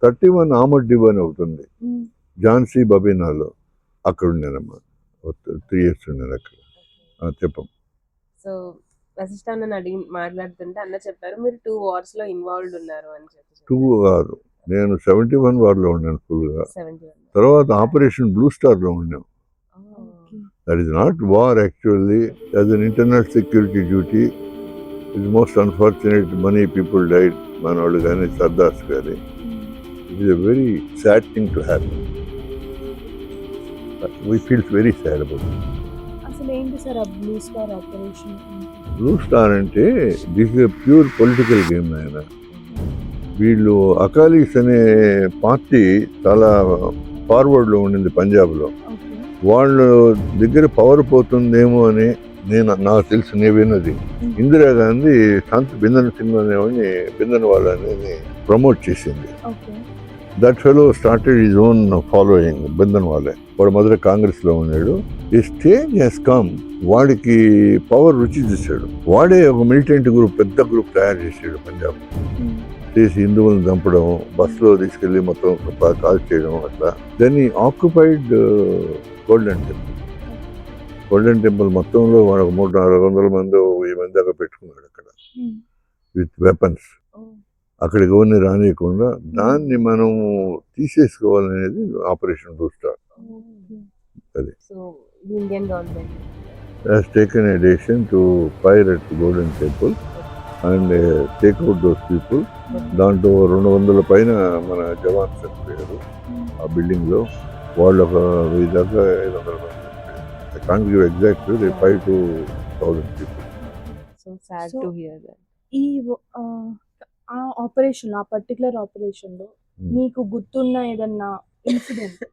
[SPEAKER 2] 31 ఆమడ్ డిబో అని ఒకటి ఉంది ఝాన్సీ బబీనాలో, అక్కడ ఉన్నానమ్మా. 3 years ఉన్నాను అక్కడ. చెప్పం.
[SPEAKER 1] సో వశిష్ఠ అన్న అడిగి మాట్లాడుతుంటే అన్న చెప్పారు మీరు 2 wars లో ఇన్వాల్వ్డ్ ఉన్నారు అని చెప్పి.
[SPEAKER 2] 2 కాదు, నేను 71 వార్లో ఉన్నాను ఫుల్గా.
[SPEAKER 1] 71.
[SPEAKER 2] తర్వాత ఆపరేషన్ బ్లూ స్టార్లో ఉన్నాం. That is not war actually, as an internal security duty. It's most unfortunate, many people died, Manadu Gani, Sardars Gani. It is a very sad thing to happen. But we feel very sad about it.
[SPEAKER 3] అసలు ఏంటి సార్ ఆ blue star operation?
[SPEAKER 2] Blue star అంటే this is a pure political game ఆయన. వీళ్ళు అకాలీస్ అనే పార్టీ చాలా ఫార్వర్డ్లో ఉండింది పంజాబ్లో. వాళ్ళ దగ్గర పవర్ పోతుందేమో అని నాకు తెలుసు, నేను విన్నది. ఇందిరాగాంధీ సంత్ బిందన్ సింగ్ అనేవాడిని బిందన్ వాళ్ళ అనేది ప్రమోట్ చేసింది. That fellow started his own following. బిందన్ వాళ్ళే, వాడు మొదట కాంగ్రెస్లో ఉన్నాడు. ఈ స్టేజ్ హెస్ కమ్, వాడికి పవర్ రుచి చూశాడు. వాడే ఒక మిలిటెంట్ గ్రూప్, పెద్ద గ్రూప్ తయారు చేసాడు పంజాబ్. చేసి హిందువులను చంపడం, బస్సులో తీసుకెళ్లి మొత్తం కాల్ చేయడం అట్లా. దాన్ని occupied golden temple. Golden temple మొత్తంలో వాడు 300-400 మంది 1000 మంది దాకా పెట్టుకున్నాడు అక్కడ విత్ వెపన్స్. అక్కడికి ఎవరిని రానియకుండా దాన్ని మనం తీసేసుకోవాలనేది ఆపరేషన్ బ్లూ స్టార్. అది
[SPEAKER 1] Indian government
[SPEAKER 2] has taken a decision to fire at the Golden Temple and take out those people. దాంట్లో 200 పైన మన జవాన్స్ చనిపోయారు ఆ బిల్డింగ్ లో. వాళ్ళు ఒక 1000 దాకా 500 మంది. I can't give exact, they 5,000 to 1,000 people.
[SPEAKER 1] So sad to hear that.
[SPEAKER 3] ఈ ఆ ఆపరేషన్, ఆ పర్టికులర్ ఆపరేషన్ లో మీకు గుర్తున్న ఏదన్నా ఇన్సిడెంట్,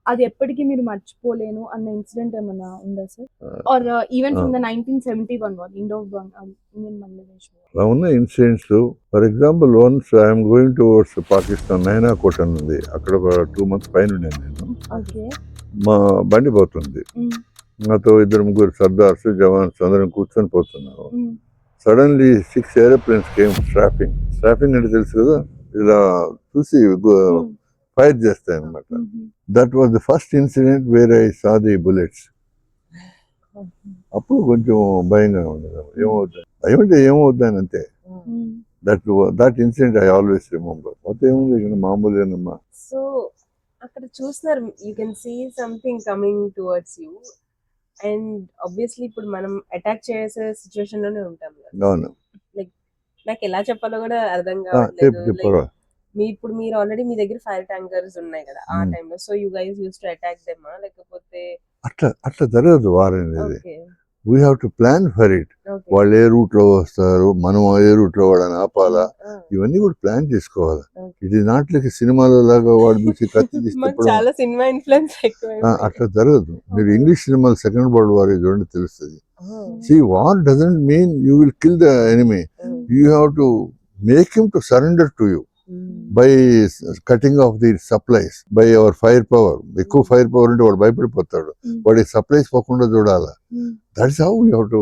[SPEAKER 3] అది ఎప్పటికీ మీరు మర్చిపోలేను అన్న ఇన్సిడెంట్ ఏమన్నా ఉందా sir? Or even from the 1971 war, Indian Bangladesh
[SPEAKER 2] అలా ఉన్న incidents. For example once I'm going towards Pakistan, Naina Kota అని ఉంది, అక్కడ ఒక 2 months పైన ఉన్నాను నేను. మా బండి పోతుంది, నాతో 2-3 సర్దార్స్ జవాన్స్ అందరం కూర్చొని పోతున్నాము. Suddenly 6 airplanes came strafing. Strafing అంటే తెలుసు కదా, ఇలా చూసి ఫైర్ చేస్తాయి అన్నమాట. That was the first incident where I saw the bullets. అప్పుడు కొంచెం భయంగా ఉండదు, ఏమవుద్దని అంతే. That incident I always remember. మొత్తం ఏముంది ఇక్కడ మామూలుగానమ్మా.
[SPEAKER 1] సో అక్కడ చూస్తున్నారు, you can see something coming towards you, and obviously ఇప్పుడు మనం అటాక్ చేసే సిచ్యువేషన్ లోనే ఉంటాం కదా.
[SPEAKER 2] అవును,
[SPEAKER 1] లైక్ నాకు ఎలా చెప్పాలో కూడా అర్థం కావట్లేదు. ఇప్పుడు మీరు ఆల్రెడీ మీ దగ్గర ఫైర్ ట్యాంకర్స్ ఉన్నాయి కదా ఆ టైంలో, so you guys use to attack them, లేకపోతే
[SPEAKER 2] అట్లా జరగదు వార్ అనేది. We have to plan for it. వాళ్ళు ఏ రూట్ లో వస్తారు, మనం ఏ రూట్ లో వాళ్ళని ఆపాలా, ఇవన్నీ కూడా ప్లాన్ చేసుకోవాలి. ఇట్ ఈస్ నాట్ లైక్ సినిమాలో లాగా వాడు చూసి కత్తి తీసినప్పుడు
[SPEAKER 1] చాలా సినిమా ఇన్ఫ్లుయెన్స్ ఎక్కువ.
[SPEAKER 2] అట్లా జరగదు. మీరు ఇంగ్లీష్ సినిమాలు సెకండ్ వరల్డ్ వార్ చూడండి తెలుస్తుంది. See, war doesn't mean you will kill the enemy. You have to make him to surrender to you by cutting off the supplies, by our fire power. ఎక్కువ ఫైర్ పవర్ ఉంటే వాడు భయపడిపోతాడు, వాడి సప్లైస్ పోకుండా చూడాలి. That is how you have to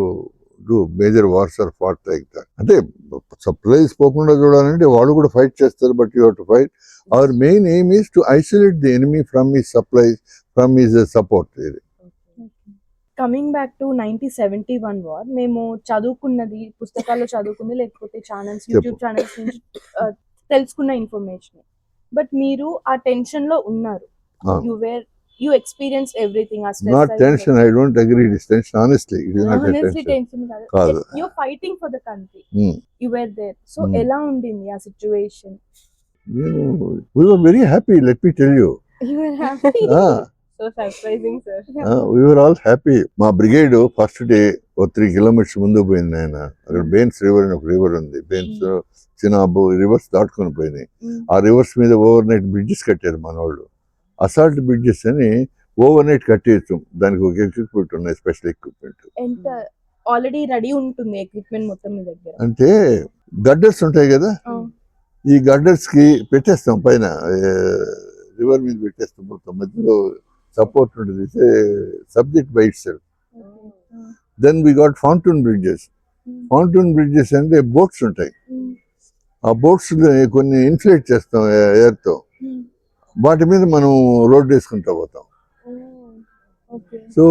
[SPEAKER 2] do major wars are fought like that. అంటే సప్లైస్ పోకుండా చూడాలంటే వాళ్ళు కూడా ఫైట్ చేస్తారు, but you have to fight. Our main aim is to isolate the enemy from his supplies, from his support.
[SPEAKER 3] Coming back to 1971 war, మేము చదువుకున్నది పుస్తకాల్లో చదువుకుంది, లేకపోతే ఛానల్స్, యూట్యూబ్ ఛానల్స్ నుంచి తెలుసుకున్న ఇన్ఫర్మేషన్. బట్ మీరు ఆ టెన్షన్ లో ఉన్నారు. You experienced everything.
[SPEAKER 2] Not tension, I don't agree it is tension. Honestly, it is not a
[SPEAKER 3] Honestly,
[SPEAKER 2] tension.
[SPEAKER 3] tension
[SPEAKER 2] కాదు.
[SPEAKER 3] You're fighting for the country.
[SPEAKER 2] Hmm.
[SPEAKER 3] You were there. So
[SPEAKER 2] Hmm.
[SPEAKER 3] ఎలా ఉండింది ఆ situation?
[SPEAKER 2] We were very happy, let me tell you.
[SPEAKER 3] You were happy.
[SPEAKER 1] So surprising, sir.
[SPEAKER 2] We were all happy. మా బ్రిగేడ్ ఫస్ట్ డే ఓ 3 kilometers ముందు పోయింది ఆయన. అక్కడ బేన్స్ రివర్ అని ఒక రివర్ ఉంది. బేన్స్, చినాబు రివర్స్ దాటుకొని పోయినాయి. ఆ రివర్స్ మీద ఓవర్ నైట్ బ్రిడ్జెస్ కట్టారు మన వాళ్ళు. అసాల్ట్ బ్రిడ్జెస్ అని ఓవర్ నైట్ కట్టేయచ్చు. దానికి ఒక ఎక్విప్మెంట్ ఉన్నాయి, స్పెషల్ ఎక్విప్మెంట్.
[SPEAKER 3] ఎంత ఆల్రెడీ రెడీ ఉంటుంది ఎక్విప్మెంట్ మొత్తం మీ దగ్గర?
[SPEAKER 2] అంటే గడ్డర్స్ ఉంటాయి కదా, ఈ గడ్డర్స్ కి పెట్టేస్తాం పైన, రివర్ మీద పెట్టేస్తాం, మొత్తం మధ్యలో సపోర్ట్ ఉంటుంది. Subject by itself. Then we got fountain bridges. Fountain bridges అంటే బోట్స్ ఉంటాయి. ఆ బోట్స్ కొన్ని ఇన్ఫ్లేట్ చేస్తాం ఎయిర్తో, వాటి మీద మనం రోడ్ వేసుకుంటూ పోతాం. సో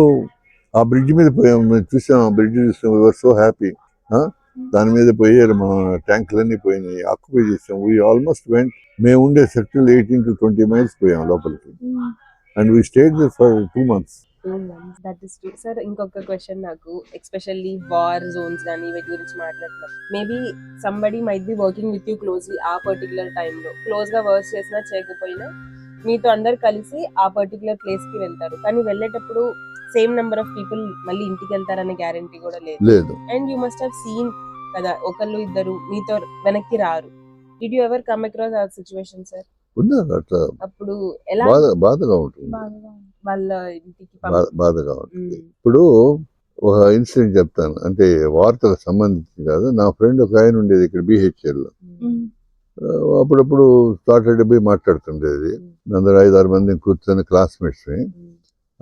[SPEAKER 2] ఆ బ్రిడ్జ్ మీద పోయాం, చూసాం, ఆ బ్రిడ్జ్ చూసాం. వి వర్ సో హ్యాపీ. దాని మీద పోయారు, మా ట్యాంకులన్నీ పోయినాయి, ఆక్యుపై చేసాం. వీ ఆల్మోస్ట్ వెంట్, మేము ఉండే సెక్టర్ 18 to 20 miles పోయాం లోపలికి. And we stayed there for 2 months.
[SPEAKER 1] That is true sir. ఇంకొక క్వశ్చన్ నాకు, ఎస్పెషల్లీ వార్ జోన్స్ కానీ వీటి గురించి మాట్లాడుతున్నాం. Maybe somebody might be working with you closely ఆ పర్టికులర్ టైంలో, క్లోజ్ గా వర్క్ చేసినా చేయకపోయినా మీతో అందరు కలిసి ఆ పర్టికులర్ ప్లేస్ కి వెళ్తారు. కానీ వెళ్ళేటప్పుడు సేమ్ నెంబర్ ఆఫ్ పీపుల్ మళ్ళీ ఇంటికి వెళ్తారనే గ్యారంటీ కూడా లేదు. And you must have seen కదా, ఒకళ్ళు ఇద్దరు మీతో వెనక్కి రారు. Did you ever come across ఆ సిచ్యువేషన్ సార్?
[SPEAKER 2] ఉన్నారు అట్లా.
[SPEAKER 1] అప్పుడు ఎలా
[SPEAKER 2] బాధగా ఉంటుంది,
[SPEAKER 1] వాళ్ళ ఇంటికి
[SPEAKER 2] బాధగా ఉంటుంది. ఇప్పుడు ఒక ఇన్సిడెంట్ చెప్తాను, అంటే వార్తలకు సంబంధించి కాదు. నా ఫ్రెండ్ ఒక ఆయన ఉండేది ఇక్కడ BHL లో. అప్పుడప్పుడు సాటర్డే పోయి మాట్లాడుతుండేది. అందరు 5-6 మంది కూర్చొని క్లాస్మేట్స్.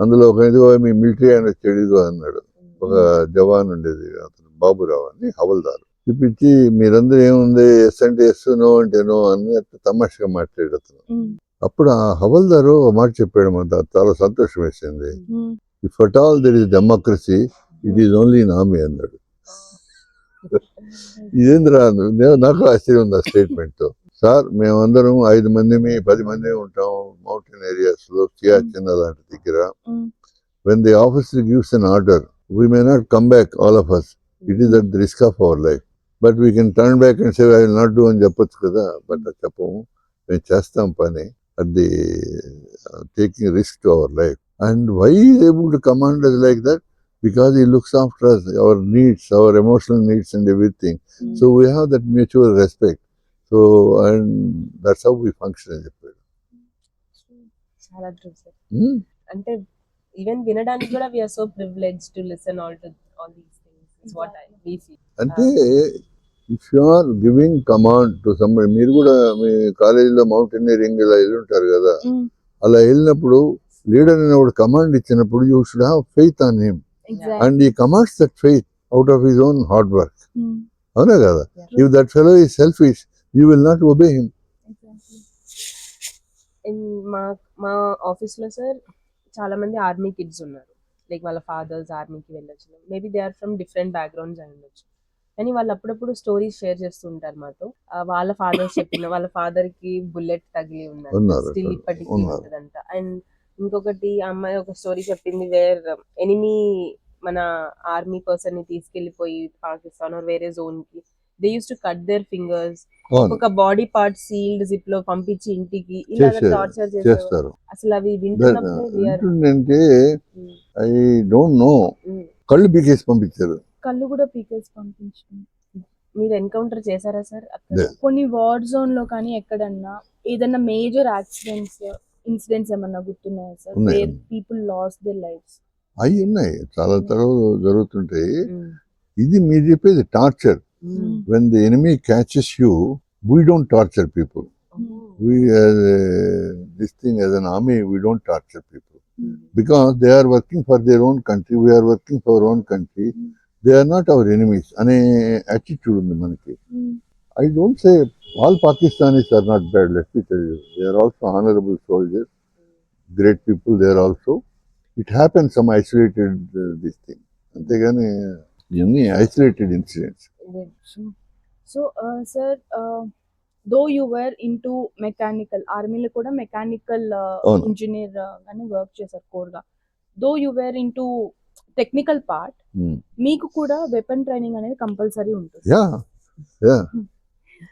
[SPEAKER 2] అందులో ఒక ఇదిగో మీ మిలిటరీ ఆయన వచ్చాడు ఇదిగో అన్నాడు. ఒక జవాన్ ఉండేది, అతను బాబురావు అని, హవల్దారు. చూపించి మీరందరూ ఏముంది, ఎస్ అంటే ఎస్, నో అంటే నో అని తమాషగా మాట్లాడు అతను. అప్పుడు ఆ హవల్దారు ఒక మాట చెప్పాడు, మన చాలా సంతోషం వేసింది. If at all there is democracy, it is only in army అన్నాడు. ఇదేంద్రా, నాకు ఆశ్చర్యం ఉంది ఆ స్టేట్మెంట్ తో. సార్ మేమందరం 5 మంది 10 మంది ఉంటాం మౌంటైన్ ఏరియాస్ లో, సియాచిన్ అలాంటి దగ్గర. When the officer gives an order, we may not come back all of us, it is at the risk of our life. But we can turn back and say I will not do అని చెప్పొచ్చు కదా. బట్ అది చెప్పము, మేము చేస్తాం పని at the taking risk to our life. And why is able to command us like that? Because he looks after us, our needs, our emotional needs and everything. So we have that mutual respect. So, and that's how we function అని చెప్పాడు.
[SPEAKER 1] చాలా ట్రూ సార్. అంటే ఈవెన్ వినడానికి కూడా we are so privileged to listen all these things is what we feel.
[SPEAKER 2] అంటే if you are giving command to somebody, మీరు కూడా మీ కాలేజీలో మౌంటైనరింగ్ ఇలా వెళ్ళుంటారు కదా, అలా వెళ్ళినప్పుడు లీడర్ అనేవాడు కమాండ్ ఇచ్చినప్పుడు you should have faith on him. And he commands that faith out of his own hard work. అవునా కదా? If that fellow is selfish, you will not obey him.
[SPEAKER 1] మా ఆఫీస్ లో సార్ చాలా మంది ఆర్మీ కిడ్స్ ఉన్నారు. లైక్ వాళ్ళ ఫాదర్స్ ఆర్మీకి వెళ్ళొచ్చు, maybe they are from different backgrounds అయి ఉండొచ్చు. కానీ వాళ్ళు అప్పుడప్పుడు స్టోరీస్ షేర్ చేస్తూ ఉంటారు మాతో. వాళ్ళ ఫాదర్స్ చెప్పిన, వాళ్ళ ఫాదర్ కి బుల్లెట్ తగిలి ఉన్నారు, స్టిల్ ఇప్పటికీ ఉంటుందంట. అండ్ ఇంకొకటి అమ్మాయి ఒక స్టోరీ చెప్పింది, వేర్ ఎనిమీ మన ఆర్మీ పర్సన్ ని తీసుకెళ్లిపోయి పాకిస్తాన్ వేరే జోన్ కి they use to cut their fingers, ఒక బాడీ పార్ట్ సీల్డ్ జిప్ లో పంపించి ఇంటికి ఇలా టార్చర్ చేస్తారు. అసలు అవి
[SPEAKER 2] వింటున్నప్పుడే ఐ డోంట్ నో, కళ్ళు పీకేసి పంపించారు.
[SPEAKER 3] కళ్ళు కూడా పీకేసి పంపించారు.
[SPEAKER 1] మీరు ఎన్కౌంటర్ చేశారా సార్?
[SPEAKER 3] కొన్ని వార్ జోన్ లో కానీ ఎక్కడన్నా ఏదన్నా మేజర్ యాక్సిడెంట్స్ ఇన్సిడెంట్స్ ఏమన్నా గుర్తున్నాయా sir? Where people lost their lives?
[SPEAKER 2] అవి ఉన్నాయి, చాలా తరగతి జరుగుతుంటాయి. ఇది మీరు చెప్పేది torture. When the enemy catches you, we don't torture people. We this thing as an army, we don't torture people because they are working for their own country, we are working for our own country. They are not our enemies అనే యాటిట్యూడ్ ఉంది మనకి. I don't say all Pakistanis are not bad, let me tell you. They are also honorable soldiers, great people there also. It happens some isolated this thing. అంతేగాని ఇవన్నీ isolated incidents.
[SPEAKER 3] So sir though you were into mechanical, ఆర్మీలో కూడా మెకానికల్
[SPEAKER 2] అవును.
[SPEAKER 3] ఇంజనీర్ గానే వర్క్ చేశారు కోర్ గా. Though you were into technical part, మీకు కూడా వెపన్ ట్రైనింగ్ అనేది కంపల్సరీ ఉంటుంది.
[SPEAKER 2] యా యా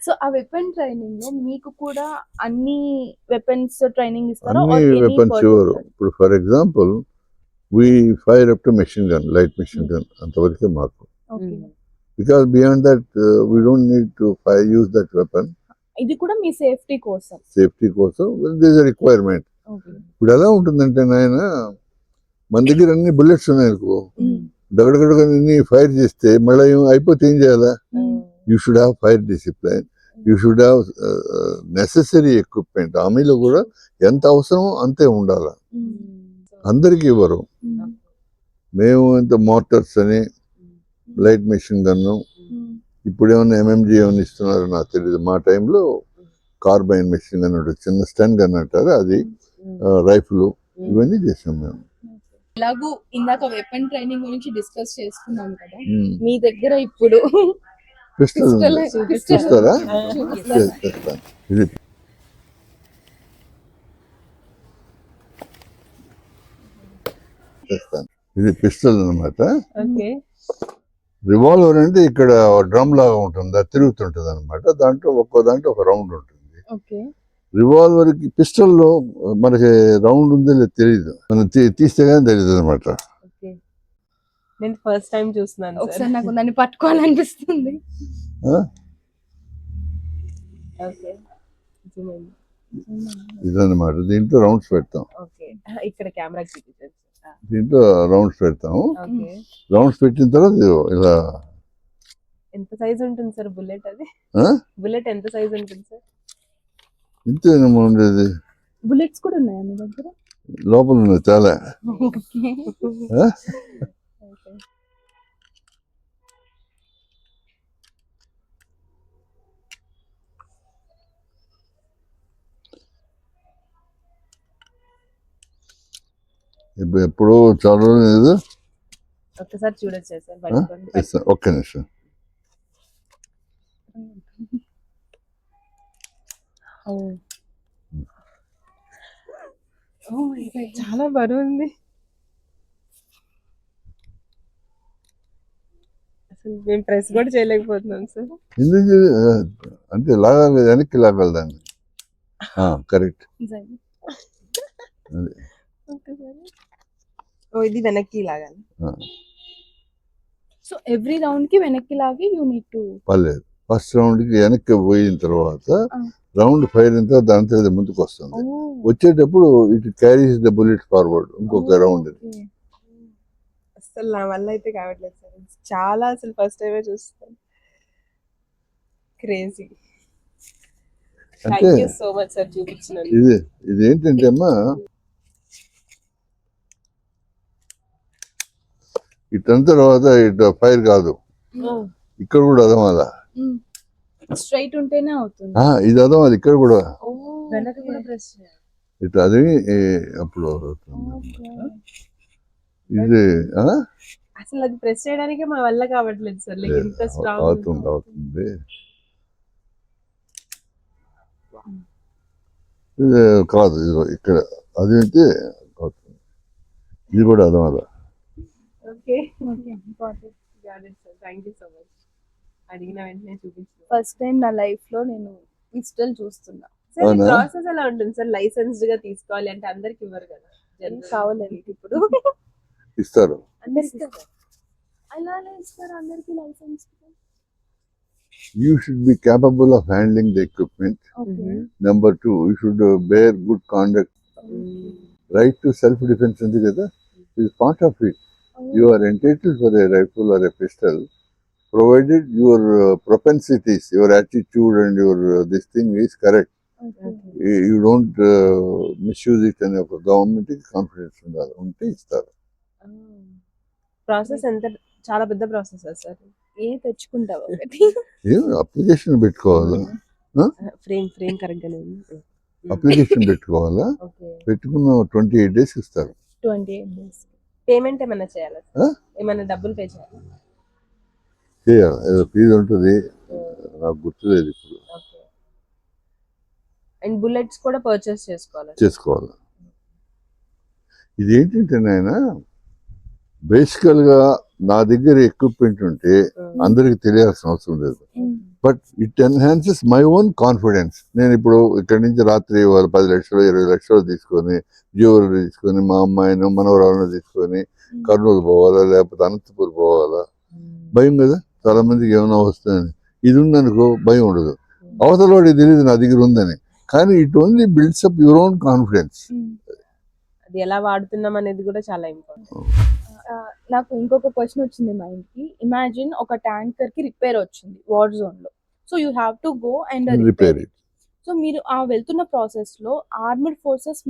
[SPEAKER 3] సో ఆ వెపన్ ట్రైనింగ్ లో మీకు కూడా అన్ని వెపన్స్ ట్రైనింగ్ ఇస్తారా?
[SPEAKER 2] అన్ని వెపన్స్ ఇవ్వరు. ఇప్పుడు for example we fire up to machine gun, light machine gun అంతవరకే మాకు. Because beyond that we don't need to use that weapon.
[SPEAKER 3] ఇది కూడా మీ సేఫ్టీ కోసం.
[SPEAKER 2] సేఫ్టీ కోసం దిస్ రిక్వైర్మెంట్. ఇప్పుడు ఎలా ఉంటుందంటే నాయన, మన దగ్గర అన్ని బుల్లెట్స్ ఉన్నాయి అనుకో, దగడగడగా ఫైర్ చేస్తే మళ్ళీ అయిపోతే ఏం చేయాలా? You should have fire discipline. You should have necessary equipment. ఆర్మీలో కూడా ఎంత అవసరమో అంతే ఉండాలి. అందరికీ ఇవ్వరు. మేము ఇంత మోటార్స్ అని, లైట్ మెషిన్ గన్ను, ఇప్పుడు ఏమైనా MMG ఏమైనా ఇస్తున్నారో నాకు తెలియదు. మా టైంలో కార్బైన్ మెషిన్ గన్ ఉంటుంది, చిన్న స్టన్ గన్ అంటారు, అది రైఫిల్, ఇవన్నీ చేసాం మేము.
[SPEAKER 3] ఎలాగూ ఇందాక వెపన్ ట్రైనింగ్ గురించి డిస్కస్ చేసుకున్నాం కదా, మీ దగ్గర ఇప్పుడు
[SPEAKER 2] పిస్టల్ చూస్తారా? ఇది ఇది పిస్టల్ అన్నమాట. రివాల్వర్ అంటే ఇక్కడ డ్రమ్ లాగా ఉంటుంది, అది తిరుగుతుంటది అనమాట. దాంట్లో ఒక్కో దాంట్లో ఒక రౌండ్ ఉంటుంది. రివాల్వర్ కి పిస్టల్ లో మనకి రౌండ్ ఉందో లేదు తెలియదు, మనం తీస్తే కానీ తెలియదు అనమాట.
[SPEAKER 1] నేను ఫస్ట్ టైం చూస్తున్నాను.
[SPEAKER 3] ఒకసారి నాకు దాన్ని పట్టుకోవాలనిపిస్తుంది.
[SPEAKER 2] ఇదన్నమాట. దీంట్లో రౌండ్స్ పెడతాం.
[SPEAKER 1] ఇక్కడ కెమెరా చూపించండి.
[SPEAKER 2] దీంట్లో రౌండ్స్ పెడతాము. రౌండ్స్ పెట్టిన తర్వాత ఇలా.
[SPEAKER 1] ఎంత సైజ్ ఉంటుంది సార్ బుల్లెట్? అది బుల్లెట్ ఎంత సైజ్ ఉంటుంది సార్?
[SPEAKER 2] ఇంతేనమ్మా ఉండేది.
[SPEAKER 3] బుల్లెట్స్ కూడా ఉన్నాయా మీ దగ్గర?
[SPEAKER 2] లోపల ఉన్నాయి చాలా. ఇప్పుడు ఎప్పుడో చాలా రోజులు
[SPEAKER 1] ఒక్కసారి చూడొచ్చా సార్?
[SPEAKER 2] ఒక్క నిమిషం.
[SPEAKER 1] చాలా బరువు ఉంది అసలు. మేము ప్రెస్ కూడా చేయలేకపోతున్నాం సార్.
[SPEAKER 2] ఎందుకు అంటే లాగాలి, వెనక్కి లాగాలి దాన్ని. కరెక్ట్.
[SPEAKER 1] ఇది వెనక్కి లాగాలి.
[SPEAKER 3] సో ఎవ్రీ రౌండ్ కి వెనక్కి లాగి యూ నీడ్ టు.
[SPEAKER 2] పర్లేదు, ఫస్ట్ రౌండ్ కి వెనక్కి పోయిన తర్వాత రౌండ్ ఫైర్ అయిన తర్వాత దాని తర్వాత ముందుకు వస్తుంది. వచ్చేటప్పుడు it carries the bullet forward ఇంకొక రౌండ్.
[SPEAKER 1] అసలు నా వల్ల అయితే కావట్లేదు సార్, చాలా అసలు ఫస్ట్ టైమే చూస్తాను. Crazy. Thank you so much sir చూపించినందుకు.
[SPEAKER 2] ఇది ఏంటంటే అమ్మా, ఇటంత తర్వాత ఇటు ఫైర్ కాదు, ఇక్కడ కూడా అదమాల.
[SPEAKER 3] స్ట్రైట్ ఉంటేనే అవుతుంది.
[SPEAKER 2] ఇది అదమాలి, ఇక్కడ కూడా ఇట్లా అది అప్పుడు ఇది
[SPEAKER 1] అసలు అది ప్రెస్ చేయడానికి మా వల్ల కావట్లేదు సార్. ఇంత స్ట్రాంగ్
[SPEAKER 2] అవుతుంది. ఇది కాదు, ఇది ఇక్కడ అది అయితే అవుతుంది, ఇది కూడా అదమాల.
[SPEAKER 1] అడిగిన వెంటనే చూపించాను.
[SPEAKER 3] ఫస్ట్ టైం నా లైఫ్ లో నేను పిస్టల్ చూస్తున్నా.
[SPEAKER 1] ప్రాసెస్ ఎలా ఉంటుంది సార్? లైసెన్స్డ్ గా తీసుకోవాలి అంటే అందరికి ఇవ్వరు కదా,
[SPEAKER 3] కావాలండి ఇప్పుడు
[SPEAKER 2] ఇస్తారు.
[SPEAKER 3] అలానే ఇస్తారు అందరికి licence.
[SPEAKER 2] You should be capable of handling the equipment. Number 2, you should bear good conduct. Right to self-defense ఉంది కదా, is part of it. You are entitled for a rifle or a pistol, provided your propensities, your attitude and your this thing is correct. You don't misuse it and government confidence ఉండాలి, ఉంటే ఇస్తారు.
[SPEAKER 1] ప్రాసెస్ ఎంత చాలా పెద్ద ప్రాసెస్ సార్.
[SPEAKER 3] తెచ్చుకుంటావు ఒకటి.
[SPEAKER 2] ఏం అప్లికేషన్ పెట్టుకోవాలా,
[SPEAKER 1] ఫ్రేమ్ కరెక్ట్ గానే ఉంది.
[SPEAKER 2] అప్లికేషన్ పెట్టుకోవాలా,
[SPEAKER 1] ఓకే.
[SPEAKER 2] పెట్టుకున్న 28 days ఇస్తారు.
[SPEAKER 3] 28 days.
[SPEAKER 1] పేమెంట్ ఏమైనా చేయాలా
[SPEAKER 2] ఆ?
[SPEAKER 1] సార్? ఏమైనా డబ్బులు పే చేయాలా?
[SPEAKER 2] చేయాలి, ఏదో ఫీజు ఉంటుంది, నాకు గుర్తులేదు ఇప్పుడు.
[SPEAKER 1] ఓకే. అండ్ బుల్లెట్స్ కూడా పర్చేస్ చేసుకోవాలి.
[SPEAKER 2] చేసుకోవాలి. ఇది ఏంటంటే నాయన, బేసికల్గా నా దగ్గర ఎక్విప్మెంట్ ఉంటే అందరికి తెలియాల్సిన అవసరం లేదు, but it enhances my own confidence. నేను ఇప్పుడు ఇక్కడి నుంచి రాత్రి వాళ్ళు 10 లక్షలు 20 లక్షలు తీసుకొని జ్యువెలరీ తీసుకొని మా అమ్మాయిని మనవరాలను తీసుకొని కర్నూలు పోవాలా లేకపోతే అనంతపూర్ పోవాలా, భయం కదా చాలా మందికి ఏమైనా వస్తుందని. ఇది ఉందనుకో భయం ఉండదు, అవతల వాడికి తెలియదు నా దగ్గర ఉందని, కానీ it only builds up your own confidence.
[SPEAKER 1] అది ఎలా వాడుతున్నాం అనేది కూడా చాలా ఇంపార్టెంట్.
[SPEAKER 3] నాకు ఇంకొక క్వశ్చన్ వచ్చింది మైండ్ కి. ఇమాజిన్ ఒక ట్యాంకర్ కి రిపేర్ వచ్చింది వార్ జోన్ లో, so you have to go and
[SPEAKER 2] repair it.
[SPEAKER 3] So మీరు ఆ వెళ్తున్న ప్రాసెస్ లో ఆర్మడ్ ఫోర్సెస్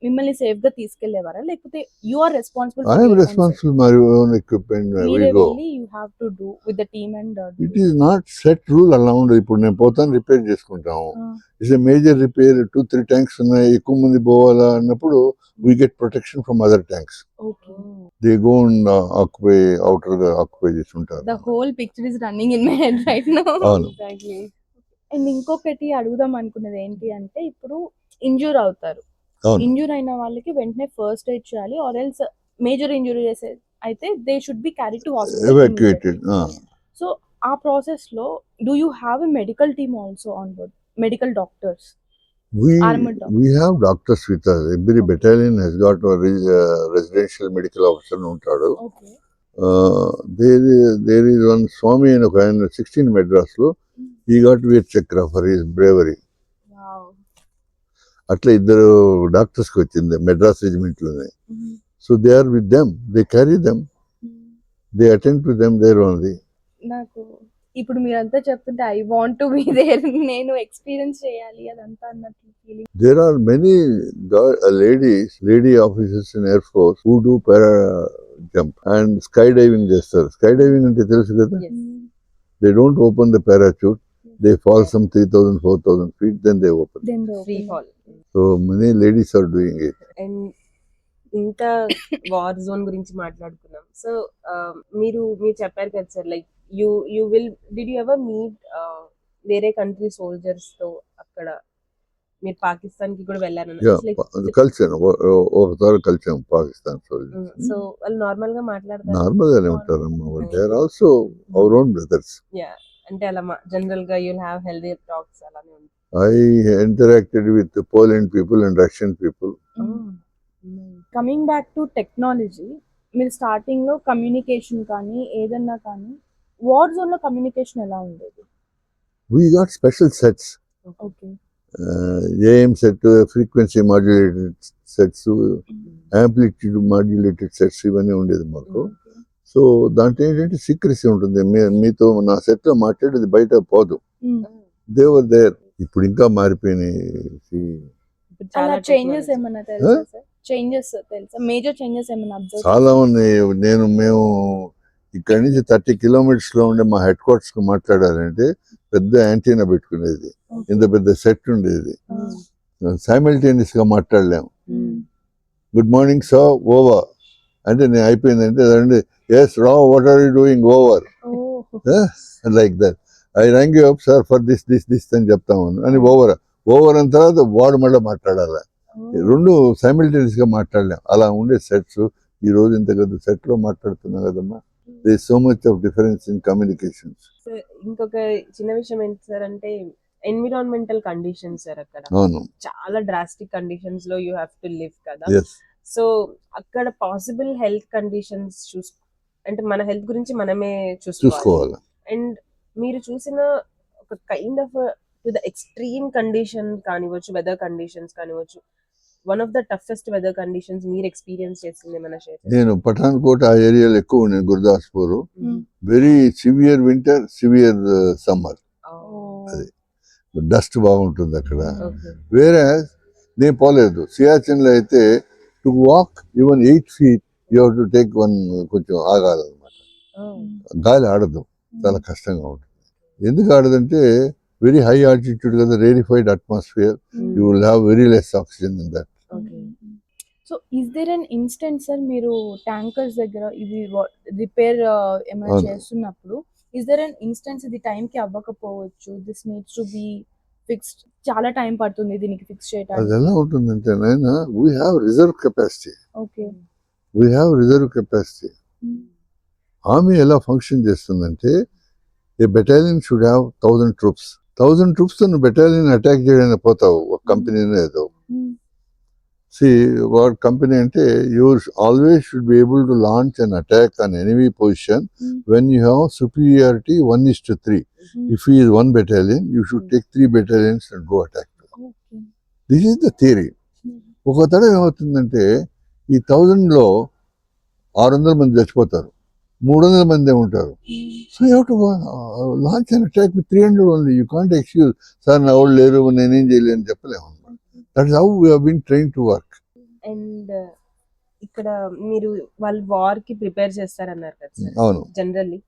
[SPEAKER 3] మిమ్మల్ని సేఫ్ గా తీసుకెళ్లేవారా, లేకపోతే you are responsible?
[SPEAKER 2] I am responsible for my own equipment where we go.
[SPEAKER 3] You have to do with the team and
[SPEAKER 2] It is not set rule around. ఇప్పుడు నేను పోతాను రిపేర్ చేసుకుంటాము, it's a major repair, 2-3 tanks ఉన్నాయి, ఎక్కువ మంది పోవాలా అన్నప్పుడు we get protection from other tanks.
[SPEAKER 3] Okay.
[SPEAKER 2] They go and occupy చేస్తుంటారు.
[SPEAKER 3] The whole picture is running in my head right now.
[SPEAKER 2] అవును.
[SPEAKER 1] ఎగ్జాక్ట్లీ.
[SPEAKER 3] అండ్ ఇంకొకటి అడుగుదాం అనుకున్నది ఏంటి అంటే, ఇప్పుడు ఇంజూర్ అవుతారు,
[SPEAKER 2] అవును.
[SPEAKER 3] ఇంజూర్ అయిన వాళ్ళకి వెంటనే ఫస్ట్ ఎయిడ్ చేయాలి, ఆర్ ఎల్స్ మేజర్ ఇంజురీస్ అయితే they should be carry to hospital.
[SPEAKER 2] Evacuated.
[SPEAKER 3] So ఆ ప్రాసెస్ లో do you have a medical team also on board, medical doctors? Armored doctors.
[SPEAKER 2] We have doctors with us. Every battalion has got a residential medical officer ఉంటాడు.
[SPEAKER 3] Okay.
[SPEAKER 2] There is one Swami in 16 Madras లో, he got Veer Chakra for his bravery.
[SPEAKER 3] Wow.
[SPEAKER 2] అట్లా ఇద్దరు డాక్టర్స్ కి వచ్చింది మెడ్రాస్ రెజిమెంట్ లోనే. So they are with them, they carry them, they attend to them there only.
[SPEAKER 3] నాకు ఇప్పుడు మీరంతా చెప్తుంటే I want to be there, నేను ఎక్స్పీరియన్స్ చేయాలి అదంతా అన్నట్లు feeling.
[SPEAKER 2] There are many lady officers in Air Force who do para jump and skydiving చేస్తారు. Skydiving అంటే తెలుసు కదా,
[SPEAKER 1] Yes.
[SPEAKER 2] they don't open the parachute, they fall some 3,000-4,000 feet, then they open.
[SPEAKER 1] Free fall.
[SPEAKER 2] So many ladies are doing it.
[SPEAKER 1] And ఇంకా వార్ జోన్ గురించి మాట్లాడుకున్నాం. సో మీరు చెప్పారు కదా sir, like you will did you ever meet వేరే కంట్రీ సోల్జర్స్ తో? అక్కడ మీరు పాకిస్తాన్ కి కూడా వెళ్ళారని.
[SPEAKER 2] కలిసాను, ఒకసారి కలిసాం పాకిస్తాన్ సోల్జర్స్.
[SPEAKER 1] సో వాళ్ళు నార్మల్ గా మాట్లాడతారు?
[SPEAKER 2] నార్మల్ గానే ఉంటారమ్మా, they are also our own brothers.
[SPEAKER 1] Yeah, అంటే అలా జనరల్ గా యూల్ హ్యావ్ హెల్దీ టాక్స్ అలానే ఉంటుంది.
[SPEAKER 2] I interacted with the Poland people and Russian people.
[SPEAKER 3] Coming back to technology, మీరు స్టార్టింగ్ లో కమ్యూనికేషన్ కానీ ఏదన్నా కానీ వార్ జోన్ లో కమ్యూనికేషన్ ఎలా ఉండేది?
[SPEAKER 2] We got special sets,
[SPEAKER 3] okay.
[SPEAKER 2] AM set, frequency modulated sets, amplitude modulated sets, ఇవన్నీ ఉండేది మాకు. సో దాంట్లో ఏంటంటే సీక్రెసీ ఉంటుంది, మీతో నా సెట్ లో మాట్లాడేది బయట పోదు. They were there. ఇప్పుడు ఇంకా మారిపోయినాయి.
[SPEAKER 3] అలా చేంజెస్ ఏమన్నా తెలుసా సార్? చేంజెస్ తెలుసా, మేజర్ చేంజెస్ ఏమన్నా అబ్జర్వ్?
[SPEAKER 2] చాలా ఉన్నాయి. మేము ఇక్కడి నుంచి 30 kilometers లో ఉండే మా హెడ్ క్వార్టర్స్ కు మాట్లాడాలంటే పెద్ద యాంటీనా పెట్టుకునేది, ఇంత పెద్ద సెట్ ఉండేది, సైమల్టేనియస్ గా మాట్లాడలేము. గుడ్ మార్నింగ్ సార్, ఓవర్ అంటే నేను అయిపోయిందంటే అదండి, ఎస్ రా, what are you doing, over, like that. I rank you up sir for this అని చెప్తాము అని ఓవర్ అన్న తర్వాత వాడు మళ్ళీ మాట్లాడాలి. రెండు సైమల్టేనియస్ గా మాట్లాడలేం, అలా ఉండే సెట్స్. ఈ రోజు ఇంత పెద్ద సెట్ లో మాట్లాడుతున్నాం కదమ్మా. There is so much of difference in communications.
[SPEAKER 1] ఇంకొక చిన్న విషయం ఏంటి సార్ అంటే ఎన్విరాన్మెంటల్ కండిషన్స్ సార్, అక్కడ
[SPEAKER 2] అవును,
[SPEAKER 1] చాలా డ్రాస్టిక్ కండిషన్స్ లో యూ హ్యావ్ టు లివ్ కదా.
[SPEAKER 2] yes.
[SPEAKER 1] సో అక్కడ పాసిబుల్ హెల్త్ కండిషన్స్ అంటే మన హెల్త్ గురించి మనమే చూసుకోవాలి. అండ్ మీరు చూసిన ఒక kind of to the extreme condition కానివచ్చు, వెదర్ కండిషన్స్ కానివచ్చు, one of the toughest weather conditions మీరు ఎక్స్పీరియన్స్ చేసింది ఏమైనా షేర్ చేయండి.
[SPEAKER 2] నేను పఠాన్కోట్ ఆ ఏరియాలో ఎక్కువ ఉన్నాను, Gurdaspur. Very severe winter, severe summer, అది డస్ట్ బాగుంటుంది అక్కడ. వేరే నేను పోలేదు. సియాచిన్ లో అయితే to walk even 8 feet you have to take కొంచెం ఆగాలన్నమాట. గాలి ఆడదు, చాలా కష్టంగా ఉంటుంది. ఎందుకు ఆడదంటే వెరీ హై ఆల్టిట్యూడ్ కదా, rarefied atmosphere, you will have very less oxygen in that.
[SPEAKER 3] So is there an instant sir, మీరు ట్యాంకర్స్ దగ్గర ఇవి రిపేర్ ఏమైనా
[SPEAKER 2] అవును.
[SPEAKER 3] చేస్తున్నప్పుడు ఇస్ దేర్ అన్ ఇన్స్టెన్స్ ఇది టైంకి అవ్వకపోవచ్చు, this needs to be fixed, చాలా టైం పడుతుంది దీనికి ఫిక్స్
[SPEAKER 2] అది
[SPEAKER 3] చేయడానికి?
[SPEAKER 2] ఎలా ఉంటుందంటే నాయన, we have reserve capacity,
[SPEAKER 3] okay.
[SPEAKER 2] We have reserve capacity. Army ఎలా ఫంక్షన్ చేస్తుందంటే, a battalion should have 1000 troops. 1000 troops తో నువ్వు బెటాలియన్ అటాక్ చేయడానికి పోతావు, ఒక కంపెనీనే ఏదో. See, what company ante, you always should be able to launch an attack on enemy position when you have superiority 1:3. If he is 1 battalion, you should take 3 battalions and go attack.
[SPEAKER 3] Okay.
[SPEAKER 2] This is the theory. ఒక తరం ఏమవుతుందంటే, ఈ 1000లో 600 మంది చచ్చిపోతారు, 300 మంది ఉంటారు. So you have to launch an attack with 300 only. You can't excuse, sir నా వాళ్ళు లేరు నేనేం చేయలేను అని చెప్పలేము. That is how we have been train to work.
[SPEAKER 1] And ఇక్కడ మీరు వాళ్ళు వార్ కి ప్రిపేర్ చేస్తారన్నారు కదా సార్,
[SPEAKER 2] అవును.
[SPEAKER 1] జనరల్లీ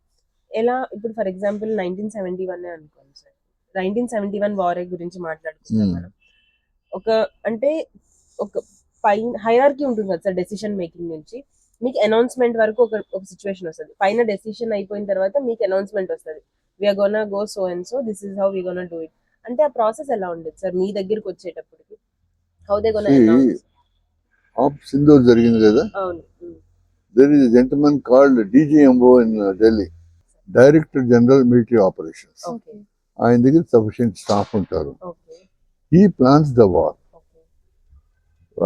[SPEAKER 1] ఎలా, ఇప్పుడు ఫర్ ఎగ్జాంపుల్ 1971 అనుకోండి సార్, 1971 వార్ గురించి మాట్లాడుకుంటాం మనం. అంటే ఒక పైన హైరార్కీ ఉంటుంది కదా సార్, డెసిషన్ మేకింగ్ నుంచి మీకు అనౌన్స్మెంట్ వరకు ఒక సిచ్యువేషన్ వస్తుంది. పైన డెసిషన్ అయిపోయిన తర్వాత మీకు అనౌన్స్మెంట్ వస్తుంది, we're gonna go so and so, this is how we gonna do it. అంటే ఆ ప్రాసెస్ ఎలా ఉండేది సార్ మీ దగ్గరికి వచ్చేటప్పటికి? How they gonna announce?
[SPEAKER 2] Op Sindoor జరిగింది కదా,
[SPEAKER 1] అవును.
[SPEAKER 2] there is a gentleman called DGMO in Delhi, Director General Military Operations.
[SPEAKER 1] Okay.
[SPEAKER 2] ఆయన దగ్గర సఫిషియెంట్ స్టాఫ్ ఉంటారు.
[SPEAKER 1] ఓకే.
[SPEAKER 2] ఈ ప్లాన్స్ ద వార్.
[SPEAKER 1] ఓకే.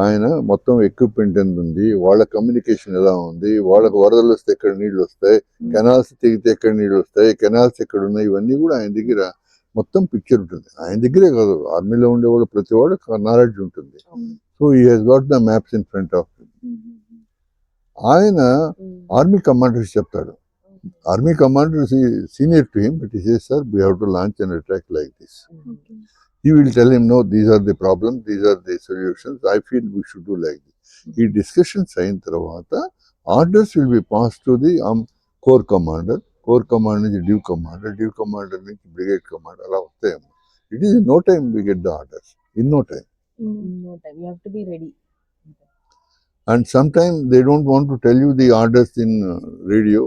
[SPEAKER 2] ఆయన మొత్తం ఎక్విప్మెంట్ ఎంత ఉంది, వాళ్ళ కమ్యూనికేషన్ ఎలా ఉంది, వాళ్ళకి వరదలు వస్తే ఎక్కడ నీళ్లు వస్తాయి, కెనాల్స్ తెగితే ఎక్కడ నీళ్లు వస్తాయి, కెనాల్స్ ఎక్కడ ఉన్నాయి, ఇవన్నీ కూడా ఆయన దగ్గర మొత్తం పిక్చర్ ఉంటుంది. ఆయన దగ్గరే కాదు, ఆర్మీలో ఉండేవాళ్ళు ప్రతి వాడు నాలెడ్జ్ ఉంటుంది. So he he's got the maps in front of him. ఆయన ఆర్మీ కమాండర్ చెప్తాడు, army commander senior to him, but he says sir we have to launch an attack like this. He will tell him, no, these are the problems, these are the solutions, I feel we should do like this. ఈ డిస్కషన్స్ అయిన తర్వాత orders will be pass to the corps commander, corps commander నుంచి డ్యూ కమాండర్, డ్యూ కమాండర్ నుంచి బ్రిగేడ్ కమాండర్, అలా వస్తాయేమో. It is no time we get the orders, in no time.
[SPEAKER 1] No time, you have to be ready.
[SPEAKER 2] And sometimes they don't want to tell you the orders in radio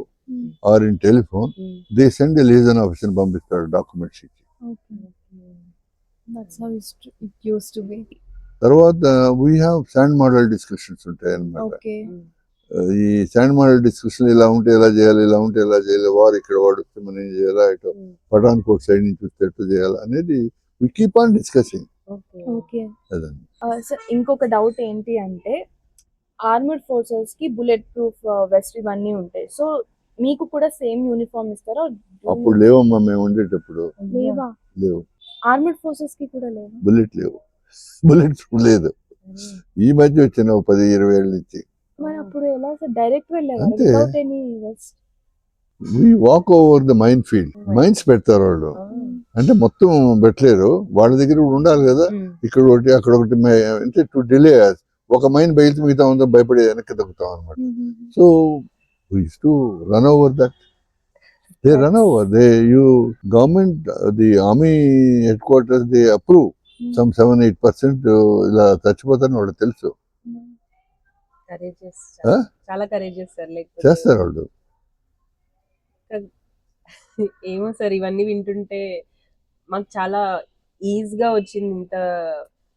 [SPEAKER 2] or in telephone. They send a liaison officer పంపిస్తాడు డాక్యుమెంట్స్ ఇచ్చి.
[SPEAKER 3] That's how it used to be.
[SPEAKER 2] తర్వాత we have sand model discussions ఉంటాయి అన్నమాట.
[SPEAKER 3] Okay.
[SPEAKER 2] ఈ శాండ్ మోడల్ డిస్కషన్ ఇలా ఉంటే ఎలా చేయాలి, ఇలా ఉంటే ఎలా చేయాలి, వారు ఇక్కడ వాడుస్తే మనం ఏం చేయాలా, ఇటు పఠాన్కోట్ సైడ్ నుంచి వస్తే ఎట్లా చేయాలి అనేది we keep on discussing.
[SPEAKER 3] Okay.
[SPEAKER 2] అదండి.
[SPEAKER 3] సార్ ఇంకొక డౌట్ ఏంటి అంటే, ఆర్మర్డ్ ఫోర్సెస్ కి బుల్లెట్ ప్రూఫ్ వెస్ట్ ఇవన్నీ ఉంటాయి. సో మీకు కూడా సేమ్ యూనిఫామ్ ఇస్తారా?
[SPEAKER 2] అప్పుడు లేవమ్మా, మేము ఉండేటప్పుడు
[SPEAKER 3] లేవా?
[SPEAKER 2] లేవు,
[SPEAKER 3] ఆర్మర్డ్ ఫోర్సెస్ కి కూడా లేవా?
[SPEAKER 2] బుల్లెట్ లేవు, బుల్లెట్ లేదు. ఈ మధ్య వచ్చిన 10-20 ఏళ్ళ నుంచి.
[SPEAKER 3] మరి అప్పుడు ఎలా సార్ డైరెక్ట్ వెళ్ళేవారు
[SPEAKER 2] అంతే.
[SPEAKER 3] Without any vest?
[SPEAKER 2] We walk over the mine field. Mines పెడతారు వాళ్ళు, అంటే మొత్తం పెట్టలేరు, వాళ్ళ దగ్గర కూడా ఉండాలి కదా, ఇక్కడ ఒకటి అక్కడ ఒకటి, అంటే టు డిలే. ఒక మైన్ బయట మిగతా ఉందో భయపడి వెనక్కి తగ్గుతాం అనమాట. So we used to run over that. They run over. Government, the army headquarters, they approve. Some 7-8% ఇలా చచ్చిపోతారని వాళ్ళకి తెలుసు.
[SPEAKER 1] Courageous,
[SPEAKER 2] Huh?
[SPEAKER 1] చాలా కరేజియస్ సార్. లైక్
[SPEAKER 2] చేస్తారు వాళ్ళు.
[SPEAKER 1] ఏమో సార్, ఇవన్నీ వింటుంటే మాకు చాలా ఈజీగా వచ్చింది. ఇంత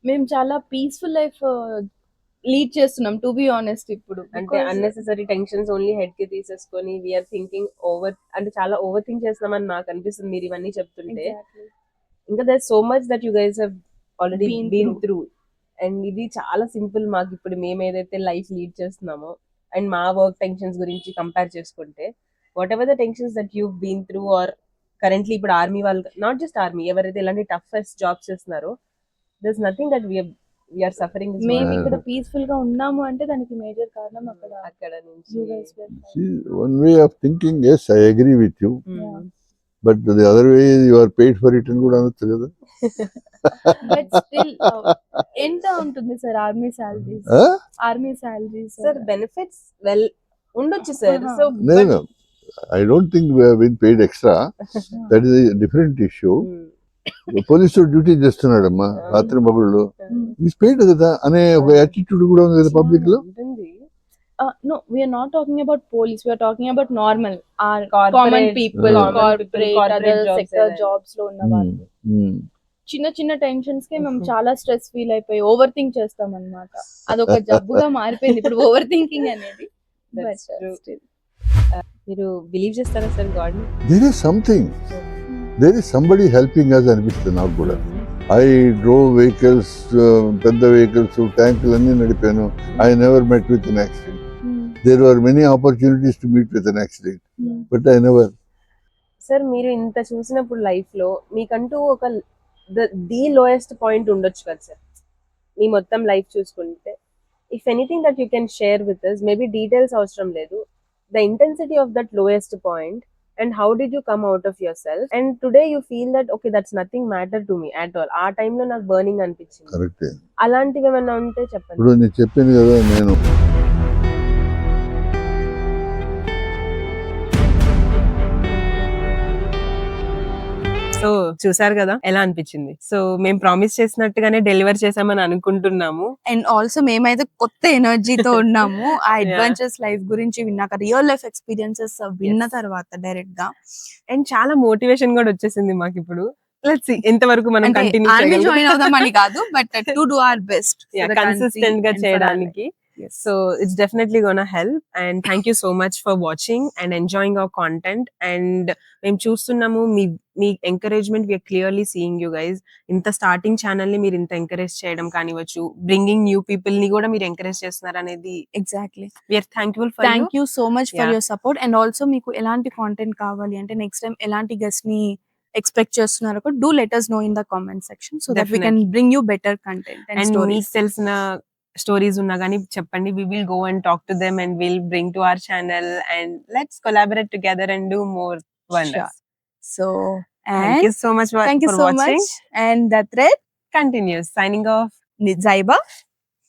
[SPEAKER 3] మేము చాలా పీస్ఫుల్ లైఫ్ లీడ్ చేస్తున్నాం టు బి ఆనెస్ట్ ఇప్పుడు.
[SPEAKER 1] అంటే అన్నెసెసరీ టెన్షన్స్ ఓన్లీ హెడ్ కి తీసేసుకొని వీఆర్ థింకింగ్ ఓవర్, అంటే చాలా ఓవర్ థింక్ చేస్తున్నామని నాకు అనిపిస్తుంది మీరు ఇవన్నీ చెప్తుంటే. ఇంకా there so much that you guys have already been through. And ఇది చాలా సింపుల్ మాకు ఇప్పుడు మేము ఏదైతే లైఫ్ లీడ్ చేస్తున్నామో అండ్ మా వర్క్ టెన్షన్స్ గురించి కంపేర్ చేసుకుంటే, whatever the tensions that you been through or currently ఇప్పుడు ఆర్మీ వాళ్ళు, నాట్ జస్ట్ ఆర్మీ, ఎవరైతే ఇలాంటి టఫెస్ట్ జాబ్స్ చేస్తున్నారో, there is nothing that we're suffering.
[SPEAKER 3] మేము ఇక్కడ పీస్ఫుల్ గా ఉన్నాము అంటే దానికి మేజర్ కారణం అక్కడ
[SPEAKER 1] నుంచి.
[SPEAKER 2] See, one way of thinking, yes, I agree with you. But the other way is you are paid for it అని కూడా అనొచ్చు కదా.
[SPEAKER 3] బట్ స్టిల్ ఎంత ఉంటుంది sir army salaries? Army salaries
[SPEAKER 1] sir benefits well ఉండొచ్చు సార్. సో
[SPEAKER 2] నేను I don't think we have been paid extra. That is a different issue. Police duty చేస్తున్నాడమ్మా రాత్రి బబుళ్ళు ఈస్ పెయిడ్ కదా అనే ఒక యాటిట్యూడ్ కూడా ఉంది కదా పబ్లిక్ లో.
[SPEAKER 1] ఉంటుంది.
[SPEAKER 3] No, we are not talking about police. We are talking about normal, our
[SPEAKER 1] Corporate,
[SPEAKER 3] common people, corporate,
[SPEAKER 1] corporate
[SPEAKER 3] other
[SPEAKER 1] jobs
[SPEAKER 3] sector
[SPEAKER 1] ఏదైనా.
[SPEAKER 3] jobs లో ఉన్న వాళ్ళు. చిన్న చిన్న టెన్షన్స్ కి మేము చాలా స్ట్రెస్ ఫీల్ అయిపోయి ఓవర్ థింక్ చేస్తాం అన్నమాట. అదొక జబ్బుగా మారిపోయింది ఇప్పుడు ఓవర్ థింకింగ్ అనేది.
[SPEAKER 1] That's
[SPEAKER 3] But,
[SPEAKER 1] true.
[SPEAKER 3] still.
[SPEAKER 1] మీరు బిలీవ్ చేస్తారా సార్ గాడ్ ని?
[SPEAKER 2] There is something, there is somebody helping us అనిపిస్తుంది నాకు కూడా. ఐ డ్రోవ్ వెహికల్స్, పెద్ద వెహికల్స్, ట్యాంకులు అన్ని నడిపాను. I never met with an accident. There are many opportunities to meet with an accident, but I never.
[SPEAKER 1] Sir మీరు ఇంత చూసినప్పుడు లైఫ్ లో మీకంటూ ఒక ది లోయెస్ట్ పాయింట్ ఉండొచ్చు కదా సార్, మీ మొత్తం లైఫ్ చూసుకుంటే. If anything that you can share with us, maybe details అవసరం లేదు, the intensity of that lowest point and how did you come out of yourself and today you feel that okay that's nothing matter to me at all. ఆ టైంలో నాకు బర్నింగ్ అనిపించింది.
[SPEAKER 2] కరెక్టే.
[SPEAKER 1] అలాంటివి ఏమన్నా ఉంటే చెప్పండి.
[SPEAKER 2] ఇప్పుడు నేను చెప్పింది కదా, నేను
[SPEAKER 1] సో చూసారు కదా ఎలా అనిపించింది. సో మేము ప్రామిస్ చేసినట్టుగానే డెలివర్ చేసామని అనుకుంటున్నాము.
[SPEAKER 3] అండ్ ఆల్సో మేమైతే కొత్త ఎనర్జీతో ఉన్నాము. ఆ అడ్వెంచర్స్ లైఫ్ గురించి విన్నాక, రియల్ లైఫ్ ఎక్స్పీరియన్సెస్ విన్న తర్వాత డైరెక్ట్ గా,
[SPEAKER 1] అండ్ చాలా మోటివేషన్ కూడా వచ్చేసింది మాకు ఇప్పుడు. లెట్స్ సీ ఎంతవరకు మనం కంటిన్యూ
[SPEAKER 3] ఆర్మీ జాయిన్ అవుదామని కాదు, but to do our best
[SPEAKER 1] consistent గా చేయడానికి. So it's definitely gonna help, and thank you so much for watching and enjoying our content. And మేము చూస్తున్నాము మీ encouragement, we are clearly seeing you guys. ఇంత స్టార్టింగ్ ఛానల్ ని మీరు ఇంత ఎంకరేజ్ చేయడం కానివచ్చు, బ్రింగింగ్ న్యూ పీపుల్ ని కూడా మీరు ఎంకరేజ్ చేస్తున్నారు అనేది
[SPEAKER 3] exactly.
[SPEAKER 1] We're thankful for
[SPEAKER 3] thank you so much for
[SPEAKER 1] Yeah.
[SPEAKER 3] Your support. And also మీకు ఎలాంటి కాంటెంట్ కావాలి అంటే, నెక్స్ట్ టైం ఎలాంటి గెస్ట్ ని ఎక్స్పెక్ట్ చేస్తున్నారు కూడా, do let us know in the comment section so that we can bring you better content and
[SPEAKER 1] and
[SPEAKER 3] stories.
[SPEAKER 1] మీకు తెలిసిన స్టోరీస్ ఉన్నా కానీ చెప్పండి. We will go and talk to them and we'll bring to our channel and let's collaborate together and do more wonders.
[SPEAKER 3] Sure. So,
[SPEAKER 1] Thank you so much
[SPEAKER 3] thank you
[SPEAKER 1] for
[SPEAKER 3] so
[SPEAKER 1] watching.
[SPEAKER 3] much. And the thread
[SPEAKER 1] Continues. Signing off.
[SPEAKER 3] Zaiba.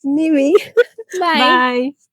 [SPEAKER 1] Nivi.
[SPEAKER 3] Bye.
[SPEAKER 1] Bye.